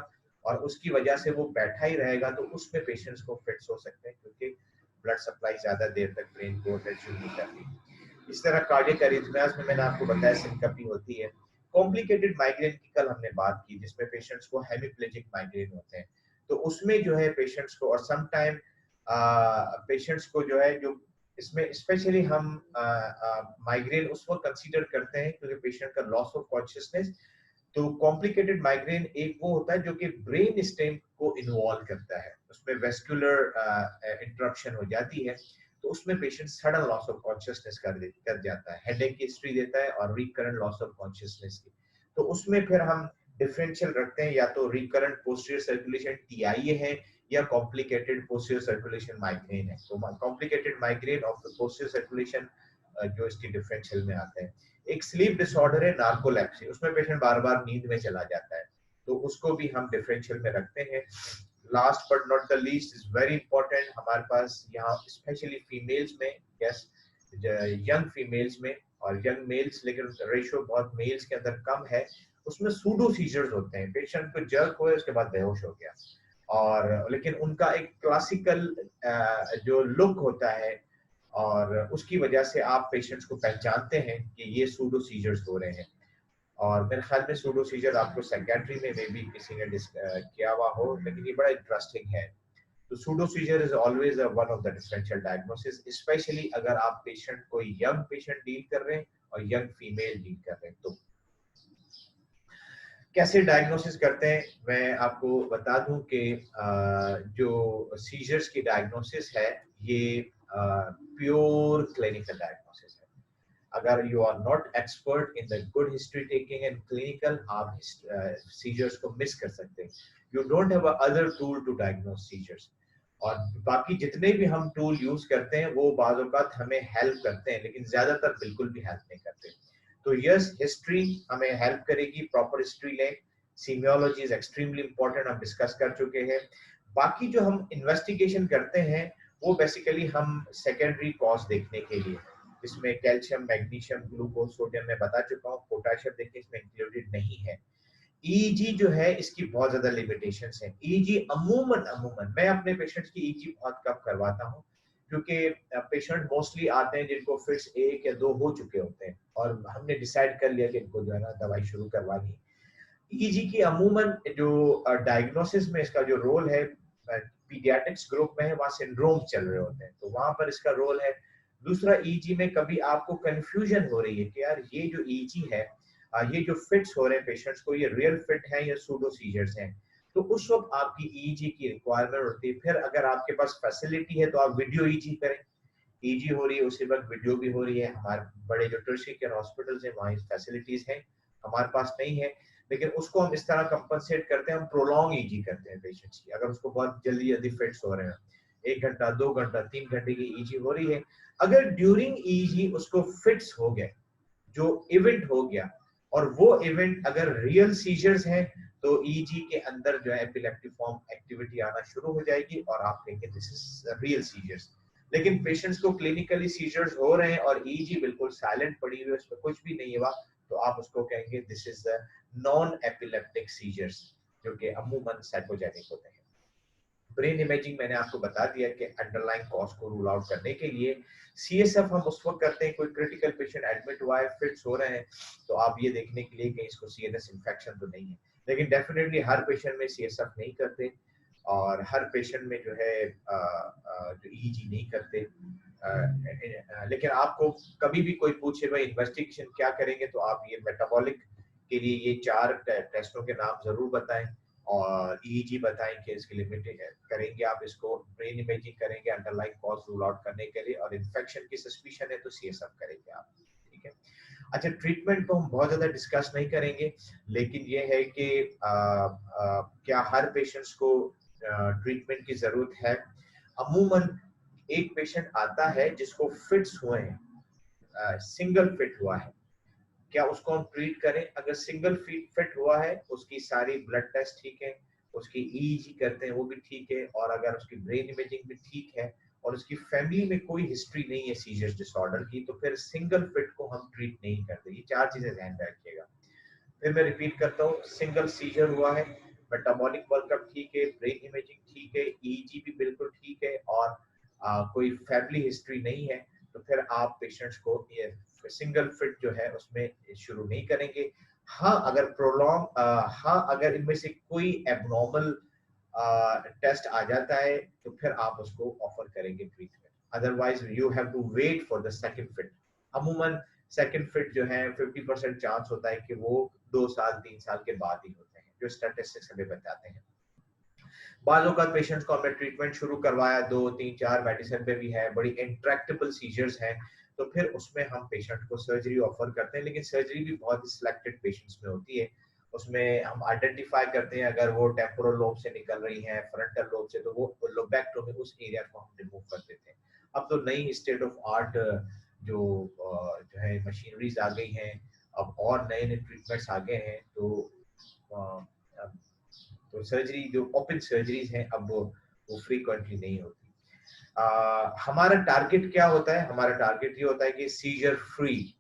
और उसकी वजह से वो बैठा ही रहेगा, तो उसमें पेशेंट्स को फिट्स हो सकते हैं क्योंकि ब्लड सप्लाई ज्यादा देर तक ब्रेन को रिज्यूम नहीं करती। इस तरह कार्डियक अरिथमियाज में मैंने आपको बताया सिनकपी होती है। कॉम्प्लिकेटेड माइग्रेन की कल हमने बात की, जिसमें पेशेंट्स को हेमिप्लेजिक माइग्रेन होते हैं, तो उसमें जो है पेशेंट्स को, और सम टाइम पेशेंट्स को जो है, जो इसमें स्पेशली हम माइग्रेन उस वक्त कंसीडर करते हैं क्योंकि पेशेंट का लॉस ऑफ कॉन्शियसनेस। तो कॉम्प्लिकेटेड माइग्रेन एक वो होता है जो कि ब्रेन स्टेम को इन्वॉल्व करता है, उसमें वेस्कुलर इंटरप्शन हो जाती है, तो उसमें patient sudden loss of consciousness कर जाता है, हेडेक की हिस्ट्री देता है और रिकरेंट लॉस ऑफ कॉन्शियसनेस की। तो उसमें फिर हम डिफरेंशियल रखते हैं, या तो रिकरेंट पोस्टीरियर सर्कुलेशन टीआईए है या कॉम्प्लिकेटेड पोस्टीरियर सर्कुलेशन माइग्रेन है। तो complicated migraine of the posterior circulation जो इसकी डिफरेंशियल में आते हैं। एक स्लीप डिसऑर्डर है नार्कोलेप्सी, उसमें पेशेंट बार बार नींद में चला जाता है, तो उसको भी हम डिफरेंशियल में रखते हैं। Last but not the least is very important, हमारे पास यहाँ स्पेशली फीमेल्स में, यस, यंग फीमेल्स में और यंग मेल्स, लेकिन रेशियो बहुत मेल्स के अंदर कम है, उसमें सूडो सीजर्स होते हैं। पेशेंट को जर्क हुए उसके बाद बेहोश हो गया, और लेकिन उनका एक क्लासिकल जो लुक होता है, और उसकी वजह से आप पेशेंट्स को पहचानते हैं कि ये सूडो सीजर्स हो रहे हैं। और मेरे ख्याल में सूडो सीजर आपको साइकेट्री में भी किसी ने किया हुआ हो, लेकिन ये बड़ा इंटरेस्टिंग है। तो pseudo seizure is always one of the differential diagnosis, specially अगर आप पेशेंट कोई यंग पेशेंट डील कर रहे हैं और यंग फीमेल डील कर रहे हैं। तो कैसे डायग्नोसिस करते हैं, मैं आपको बता दूं कि जो सीजर्स की डायग्नोसिस है ये प्योर क्लिनिकल डायग्नोसिस है। अगर you are not expert in the good history taking and clinical, आप सीजर्स को मिस कर सकते हैं। You don't have other tool to diagnose seizures. और बाकी जितने भी हम टूल यूज करते हैं वो बाज़ औक़ात हमें हेल्प करते हैं, लेकिन ज्यादातर बिल्कुल भी हेल्प नहीं करते। तो यस, हिस्ट्री हमें हेल्प करेगी, प्रॉपर हिस्ट्री लें। सीमियोलॉजी इज एक्सट्रीमली इंपॉर्टेंट, हम डिस्कस कर चुके हैं। बाकी जो हम इन्वेस्टिगेशन करते हैं वो बेसिकली हम सेकेंडरी कॉज देखने के लिए, इसमें कैल्शियम, मैग्नीशियम, ग्लूकोज, सोडियम मैं बता चुका हूँ, पोटेशियम देखिए इसमें इंक्लूडेड नहीं है। ईईजी जो है इसकी बहुत ज्यादा लिमिटेशंस हैं। ईईजी अमूमन मैं अपने पेशेंट्स की ईईजी बहुत कम करवाता हूँ, क्योंकि पेशेंट मोस्टली आते हैं जिनको फिट्स 1 या 2 हो चुके होते हैं और हमने डिसाइड कर लिया कि इनको जो है ना दवाई शुरू करवानी। ईईजी की अमूमन जो डायग्नोसिस में इसका जो रोल है, पीडियाट्रिक्स ग्रुप में है, वहाँ सिंड्रोम चल रहे होते हैं, तो वहां पर इसका रोल है। दूसरा, ईईजी में कभी आपको कंफ्यूजन हो रही है कि यार ये जो ईईजी है ये जो फिट्स हो रहे हैं पेशेंट्स को, ये रियल फिट हैं या सूडो सीजर्स हैं, तो उस वक्त आपकी ईईजी की रिक्वायरमेंट होती है। फिर अगर आपके पास फैसिलिटी है तो आप वीडियो ईजी करें, ईजी हो रही है उसी वक्त वीडियो भी हो रही है। हमारे बड़े जो टर्शियरी केयर हॉस्पिटल्स हैं वहाँ फैसिलिटीज हैं, हमारे पास नहीं है, लेकिन उसको हम इस तरह कंपनसेट करते हैं, हम प्रोलॉन्ग ईजी करते हैं पेशेंट्स की। अगर उसको बहुत जल्दी जल्दी फिट्स हो रहे हैं, 1 घंटा 2 घंटा 3 घंटे की ईजी हो रही है, अगर ड्यूरिंग ईजी उसको फिट्स हो गए, जो इवेंट हो गया, और वो इवेंट अगर रियल सीजर्स हैं, तो ईजी के अंदर जो है एपिलेप्टिफॉर्म एक्टिविटी आना शुरू हो जाएगी और आप कहेंगे दिस इज रियल सीजर्स। लेकिन पेशेंट्स को क्लिनिकली सीजर्स हो रहे हैं और ईजी बिल्कुल साइलेंट पड़ी हुई है, उसमें कुछ भी नहीं हुआ, तो आप उसको कहेंगे this is the non epileptic seizures, जो कि अमूमन साइकोजेनिक होते हैं। ब्रेन इमेजिंग मैंने आपको बता दिया कि अंडरलाइन कॉज को रूल आउट करने के लिए। सीएसएफ हम उस वक्त करते हैं कोई क्रिटिकल पेशेंट एडमिट हुआ है, फिट्स हो रहे हैं, तो आप ये देखने के लिए कि इसको सीएनएस इन्फेक्शन तो नहीं है। लेकिन डेफिनेटली हर पेशेंट में सीएसएफ नहीं करते, और हर पेशेंट में जो है जो ईजी नहीं करते। लेकिन आपको कभी भी कोई पूछे भाई इन्वेस्टिगेशन क्या करेंगे, तो आप ये मेटाबॉलिक के लिए ये 4 टेस्टों के नाम जरूर बताएं, और ईईजी बताएं कि इसके लिमिटेड करेंगे आप इसको, ब्रेन इमेजिंग करेंगे अंडरलाइन कॉज रूल आउट करने के लिए, और इन्फेक्शन की सस्पिशन है तो सीएसएफ करेंगे आप। ठीक है। अच्छा, ट्रीटमेंट को हम बहुत ज्यादा डिस्कस नहीं करेंगे, लेकिन ये है कि क्या हर पेशेंट्स को ट्रीटमेंट की जरूरत है। अमूमन एक पेशेंट आता है जिसको फिट्स हुए हैं, सिंगल फिट हुआ है, क्या उसको हम ट्रीट करें? अगर सिंगल फिट हुआ है, उसकी सारी ब्लड टेस्ट ठीक है, उसकी ईईजी करते हैं वो भी ठीक है, और अगर उसकी ब्रेन इमेजिंग भी ठीक है, और उसकी फैमिली में कोई हिस्ट्री नहीं है सीजर्स डिसऑर्डर की, तो फिर सिंगल फिट को हम ट्रीट नहीं करते। ये 4 चीजें ध्यान में रखिएगा। फिर मैं रिपीट करता हूँ, सिंगल सीजर हुआ है, मेटाबॉलिक वर्कअप ठीक है, ब्रेन इमेजिंग ठीक है, ईईजी भी बिल्कुल ठीक है, और कोई फैमिली हिस्ट्री नहीं है, तो फिर आप पेशेंट्स को ये सिंगल फिट जो है उसमें शुरू नहीं करेंगे। हाँ अगर प्रोलॉन्ग हाँ अगर इनमें से कोई एबनॉर्मल टेस्ट आ जाता है, तो फिर आप उसको ऑफर करेंगे treatment, otherwise you have to wait for the second fit. अमूमन सेकंड फिट जो है 50% चांस होता है कि वो 2 साल 3 साल के बाद ही होते हैं, जो स्टैटिस्टिक्स हमें बताते हैं। बालों का पेशेंट्स को हमने ट्रीटमेंट शुरू करवाया, 2 3 4 मेडिसिन पे भी है, बड़ी इंट्रैक्टेबल सीजर्स हैं, तो फिर उसमें हम पेशेंट को सर्जरी ऑफर करते हैं, लेकिन सर्जरी भी बहुत ही सिलेक्टेड पेशेंट्स में होती है। उसमें हम आइडेंटिफाई करते हैं अगर वो टेम्पोरल लोब से निकल रही है, फ्रंटल लोब से, तो वो लोबेक्टोमी उस एरिया को हम रिमूव कर देते हैं। अब तो नई स्टेट ऑफ आर्ट जो है मशीनरीज आ गई हैं, अब और नए नए ट्रीटमेंट्स आ गए हैं, तो सर्जरी जो ओपन सर्जरीज हैं अब वो फ्रीक्वेंटली नहीं होती। हमारा टारगेट क्या होता है? हमारा टारगेट ये होता है कि सीजर फ्री।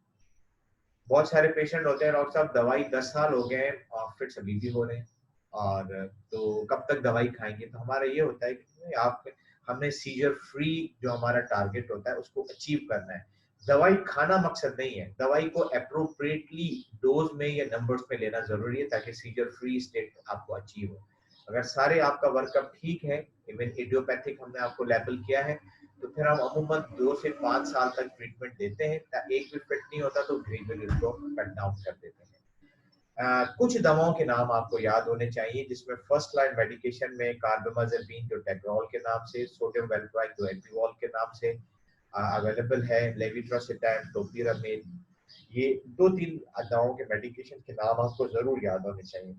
बहुत सारे पेशेंट होते हैं डॉक्टर साहब, दवाई 10 साल हो गए और फिर अभी भी हो रहे हैं, और तो कब तक दवाई खाएंगे? तो हमारा ये होता है कि आप हमने सीजर फ्री जो हमारा टारगेट होता है उसको अचीव करना है। दवाई खाना मकसद नहीं है, दवाई को अप्रोप्रिएटली डोज में या नंबर्स में लेना जरूरी है ताकि सीजर फ्री स्टेट आपको अचीव हो। अगर सारे आपका वर्कअप ठीक है, इवन इडियोपैथिक हमने आपको लेबल किया है, तो फिर हम अमूमन 2 से 5 साल तक ट्रीटमेंट देते हैं। एक भी फिट नहीं होता तो ग्रेजुअली उसको कट डाउन कर देते हैं। कुछ दवाओं के नाम आपको याद होने चाहिए, जिसमें फर्स्ट लाइन मेडिकेशन में कार्बामाजेपिन जो टेग्रोल के नाम से, सोडियम वेल्प्राइड जो एपिवॉल के नाम से अवेलेबल है, लेविट्रोसिटाम, टोपिरामेड, ये 2-3 दवाओं के मेडिकेशन के नाम आपको जरूर याद होने चाहिए।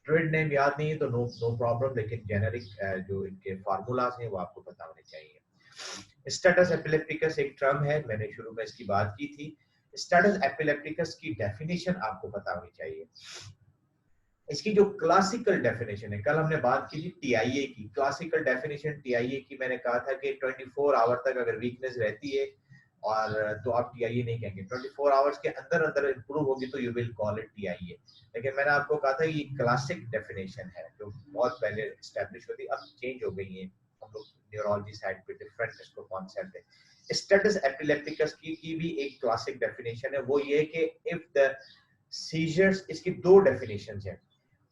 ट्रेड नेम याद नहीं है तो नो प्रॉब्लम, लेकिन जेनेरिक जो इनके फार्मूलाज हैं वो आपको पता होने चाहिए। स्टेटस एपिलेप्टिकस एक टर्म है, मैंने शुरू में इसकी बात की थी। स्टेटस एपिलेप्टिकस की डेफिनेशन आपको पता होनी चाहिए। इसकी जो क्लासिकल डेफिनेशन है, कल हमने बात की थी टीआईए की, क्लासिकल डेफिनेशन टीआईए की मैंने कहा था कि 24 आवर तक अगर वीकनेस रहती है और तो आप टीआईए नहीं कहेंगे, 24 आवर्स के अंदर अंदर इंप्रूव होगी तो you will call it TIA. लेकिन मैंने आपको कहा था ये क्लासिक डेफिनेशन है जो बहुत पहले एस्टेब्लिश होती, अब चेंज हो गई है, हम लोग न्यूरोलॉजी साइड पे डिफरेंट इसको कॉन्सेप्ट है। स्टेटस एपिलेप्टिकस की भी एक क्लासिक डेफिनेशन है, वो ये कि इफ द सीजर्स, इसकी 2 डेफिनेशंस हैं।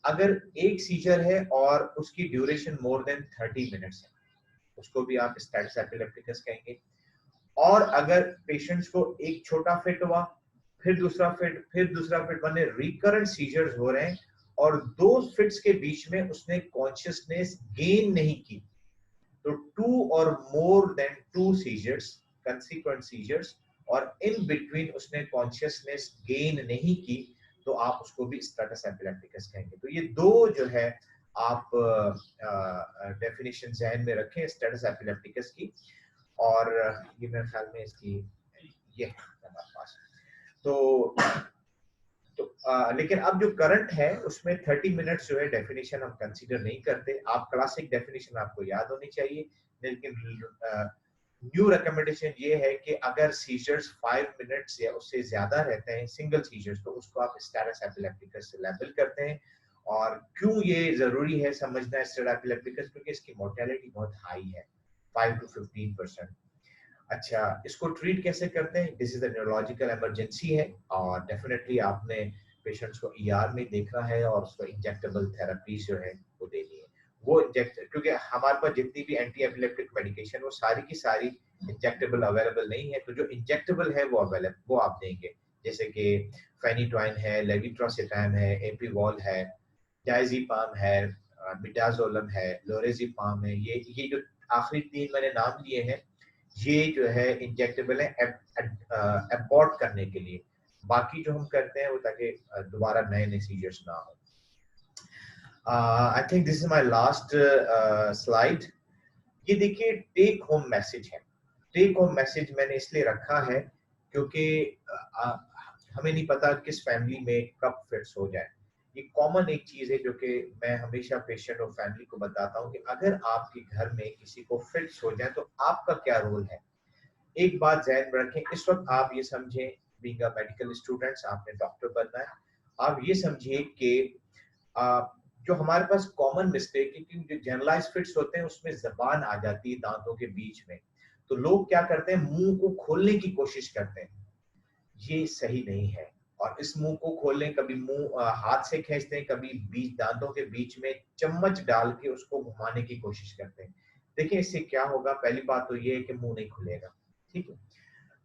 अगर एक सीजर है और उसकी ड्यूरेशन मोर देन 30 मिनट्स है, उसको भी आप स्टेटस एपिलेप्टिकस कहेंगे। और अगर पेशेंट्स को एक छोटा फिट हुआ फिर दूसरा फिट बने, रिकरेंट सीजर्स हो रहे हैं और 2 फिट्स के बीच में उसने कॉन्शियसनेस गेन नहीं की। तो 2 और मोर देन 2 सीजर्स, कंसीक्वेंट सीजर्स, और इन बिटवीन उसने कॉन्शियसनेस गेन नहीं की, तो आप उसको भी स्टेटस एपिलेप्टिकस कहेंगे। तो ये दो जो है आप डेफिनेशन जहन में रखें स्टेटस एपिलेप्टिकस की। और ये मेरे ख्याल में इसकी ये हमारे पास तो लेकिन अब जो करंट है उसमें 30 मिनट्स जो है डेफिनेशन हम कंसीडर नहीं करते। आप क्लासिक डेफिनेशन आपको याद होनी चाहिए, लेकिन न्यू रिकमेंडेशन ये है कि अगर सीजर्स 5 मिनट्स या उससे ज्यादा रहते हैं सिंगल सीजर्स, तो उसको आप स्टेटस एपिलेप्टिकस से लेबल करते हैं। और क्यों ये जरूरी है समझना स्टेटस एपिलेप्टिकस, क्योंकि इसकी मोर्टेलिटी बहुत हाई है, 5 to 15%। अच्छा, इसको ट्रीट कैसे करते हैं? This is a neurological emergency है और डेफिनेटली आपने पेशेंट्स को ईआर में देखना है और उसको इंजेक्टेबल थेरेपीज जो है वो देनी है। वो इंजेक्ट, क्योंकि हमारे पास जितनी भी एंटी एपिलेप्टिक मेडिकेशन वो सारी की सारी इंजेक्टेबल अवेलेबल नहीं है, तो जो इंजेक्टेबल है वो अवेलेबल वो आप देंगे, जैसे कि फेनिटोइन है, लेविट्रोसिटाम है, एपीवॉल है, डायज़ीपाम है, मिडाज़ोलम है, लोरेज़ेपाम है। ये जो आखिरी 3 मैंने नाम लिए हैं, ये जो है इंजेक्टेबल है एबॉर्ट करने के लिए। बाकी जो हम करते हैं वो ताकि दोबारा नए नए सीजर्स ना हो। I think this is my last slide. ये देखिए टेक होम मैसेज है। टेक होम मैसेज मैंने इसलिए रखा है क्योंकि हमें नहीं पता किस फैमिली में कब फिट्स हो जाए। ये कॉमन एक चीज है जो कि मैं हमेशा पेशेंट और फैमिली को बताता हूँ कि अगर आपके घर में किसी को फिट्स हो जाए तो आपका क्या रोल है। एक बात ध्यान में रखें, इस वक्त आप ये समझें, बीइंग अ मेडिकल स्टूडेंट्स, आपने डॉक्टर बनना है। आप ये समझिए कि जो हमारे पास कॉमन मिस्टेक है कि जो जनरलाइज फिट्स होते हैं उसमें जबान आ जाती है दांतों के बीच में, तो लोग क्या करते हैं, मुंह को खोलने की कोशिश करते हैं। ये सही नहीं है। और इस मुंह को खोलने, कभी मुंह हाथ से खींचते हैं, कभी बीच दांतों के बीच में चम्मच डाल के उसको घुमाने की कोशिश करते हैं। देखिए इससे क्या होगा, पहली बात तो ये है कि मुंह नहीं खुलेगा, ठीक है।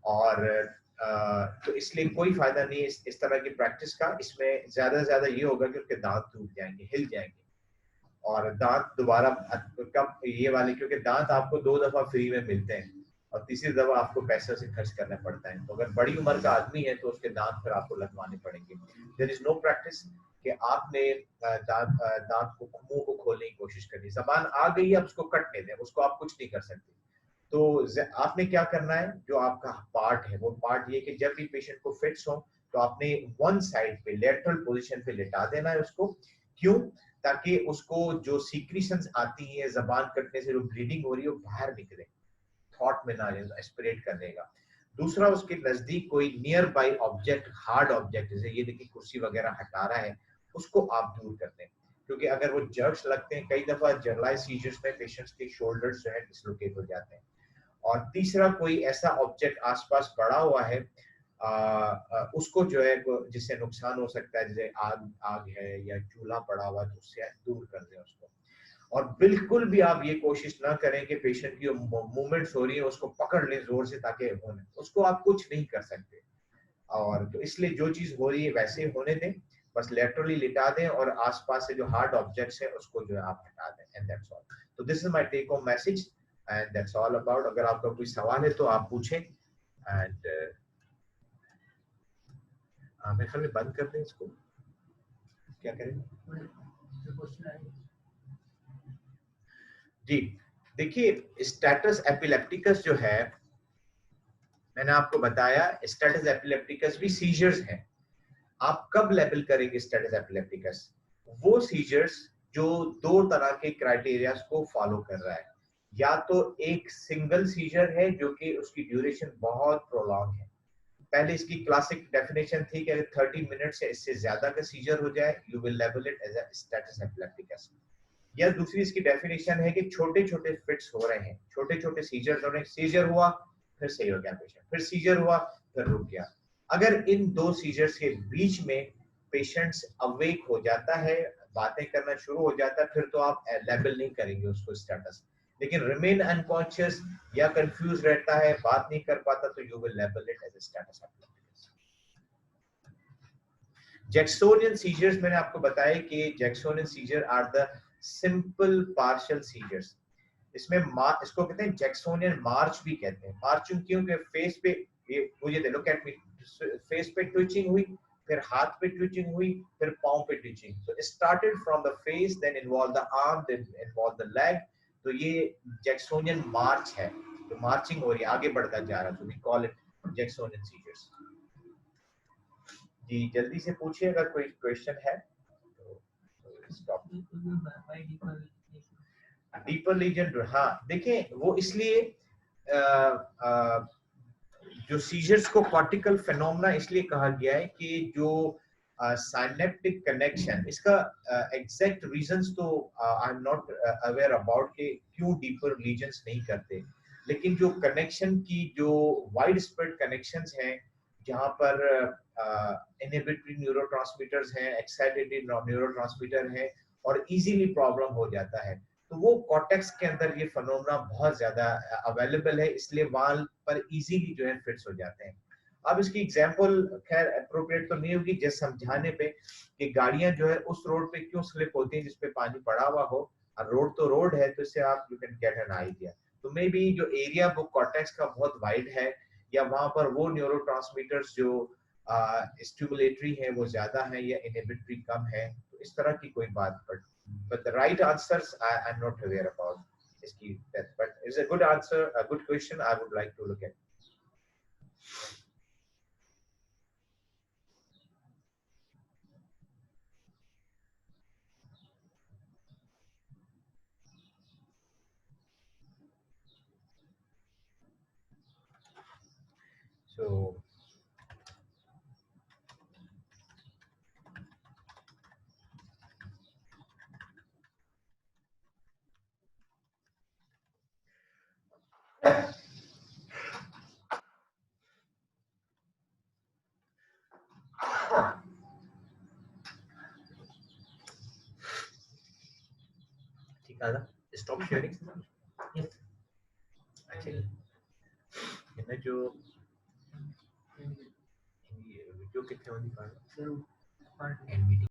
और तो इसलिए कोई फायदा नहीं है इस तरह की प्रैक्टिस का। इसमें ज्यादा से ज्यादा ये होगा कि उसके दांत टूट जाएंगे, हिल जाएंगे, और दांत दोबारा कब ये वाले, क्योंकि दांत आपको 2 दफा फ्री में मिलते हैं और तीसरी दफा आपको पैसे से खर्च करना पड़ता है। तो अगर बड़ी उम्र का आदमी है तो उसके दांत फिर आपको लगवाने पड़ेंगे। देयर इज नो प्रैक्टिस कि आपने दांत को, मुंह को खोलने की कोशिश करनी। जबान आ गई है, अब उसको कटने दें, उसको आप कुछ नहीं कर सकते। तो आपने क्या करना है, जो आपका पार्ट है वो पार्ट ये कि जब भी पेशेंट को फिट्स हो तो आपने वन साइड पे लेटरल पोजीशन पे लेटा देना है उसको। क्यों? ताकि उसको जो सीक्रीशंस आती है जबान कटने से, जो ब्लीडिंग हो रही है, वो बाहर निकले, थॉट में ना एस्पिरेट करने का। दूसरा, उसके नजदीक कोई near by object, hard object, जैसे ये देखिए कुर्सी वगैरह हटा रहा है, उसको आप दूर कर दें, क्योंकि अगर वो जर्क्स लगते हैं, कई दफा जनरलाइज सीजर्स में पेशेंट्स के शोल्डर्स जो है डिसलोकेट हो जाते हैं। और तीसरा, कोई ऐसा ऑब्जेक्ट आसपास पड़ा हुआ है उसको जो है जिससे नुकसान हो सकता है, जैसे आग आग है या चूल्हा पड़ा हुआ है, तो उससे दूर कर दें उसको। और बिल्कुल भी आप ये कोशिश ना करें कि पेशेंट की मूवमेंट्स हो रही है उसको पकड़ लें जोर से ताकि होने, उसको आप कुछ नहीं कर सकते। और तो इसलिए जो चीज हो रही है वैसे होने दें, बस लेटरली लिटा दें और आसपास से जो हार्ड ऑब्जेक्ट्स है उसको जो है आप हटा दें, एंड दैट्स ऑल। तो this is my take home message and that's all about. अगर आपका कोई सवाल है तो आप पूछें। एंड मेरे ख्याल में बंद कर दें इसको, क्या करें? जी देखिए, स्टेटस एपिलेप्टिकस जो है, मैंने आपको बताया स्टेटस एपिलेप्टिकस भी सीजर्स हैं। आप कब लेबल करेंगे स्टेटस एपिलेप्टिकस? वो सीजर्स जो 2 तरह के क्राइटेरियाज को फॉलो कर रहा है। या तो एक सिंगल सीजर है जो कि उसकी ड्यूरेशन बहुत प्रोलॉन्ग है। पहले इसकी क्लासिक डेफिनेशन थी कि अगर 30 मिनट से इससे ज्यादा का सीजर हो जाए, you will label it as a status epilepticus. या दूसरी इसकी डेफिनेशन है कि छोटे छोटे फिट्स हो रहे हैं, छोटे छोटे सीजर हो रहे हैं, सीजर हुआ फिर सही हो गया पेशेंट, फिर सीजर हुआ फिर रुक गया। अगर इन 2 सीजर्स के बीच में पेशेंट्स अवेक हो जाता है, बातें करना शुरू हो जाता है, फिर तो आप लेबल नहीं करेंगे उसको स्टेटस। लेकिन रिमेन अनकॉन्शियस या कंफ्यूज रहता है, बात नहीं कर पाता, तो you will label it as a status epilepticus. Jacksonian seizures मैंने आपको बताया कि Jacksonian seizure are the simple partial seizures. इसमें इसको कहते हैं जैक्सोनियन मार्च भी कहते हैं। मार्चिंग क्योंकि फेस पे, ये मुझे दे, लुक एट मी, फेस पे ट्विचिंग हुई, फिर हाथ पे ट्विचिंग हुई, फिर पांव पे ट्विचिंग। तो started from the face, then involve the arm, then involve the leg. तो ये जैक्सोनियन मार्च है, तो मार्चिंग हो रही है, आगे बढ़ता जा रहा है। तो we call it Jacksonian seizures. जी जल्दी से पूछिए अगर कोई क्वेश्चन है तो स्टॉप। डीपर लीजन, हाँ देखिए वो इसलिए जो सीजर्स को कॉर्टिकल फेनोमेना इसलिए कहा गया है कि जो साइनेप्टिक कनेक्शन, इसका एग्जैक्ट रीजंस तो I am not aware about के क्यों डीपर लीजन्स नहीं करते, लेकिन जो कनेक्शन की जो वाइड स्प्रेड कनेक्शंस हैं, जहां पर इनहिबिटरी न्यूरोट्रांसमीटर्स हैं, एक्साइटेटरी न्यूरोट्रांसमीटर हैं, और इजीली प्रॉब्लम हो जाता है, तो वो कॉर्टेक्स के अंदर ये फिनोमेना बहुत ज्यादा अवेलेबल है, इसलिए वहां पर इजीली जो है फिट्स हो जाते हैं। अब इसकी एग्जांपल खैर अप्रोप्रिएट तो नहीं होगी जस्ट समझाने पे कि गाड़ियां जो है उस रोड पे क्यों स्लिप होती हैं जिसपे पानी पड़ा हुआ हो, और रोड तो रोड है, तो इससे आप you can get an idea. तो मे बी जो एरिया वो कॉर्टेक्स का बहुत वाइड है, या वहां पर वो न्यूरोट्रांसमीटर्स जो स्टिमुलेटरी है वो ज्यादा है, या इनहिबिटरी कम है, तो इस तरह की कोई बात। But the right answers I'm not aware about. But it's a good answer, a good question. I would like to look at. So ठीक है ना, stop sharing. Yes. अच्छा, इन्हें जो वीडियो कितने होनी पाए? NVD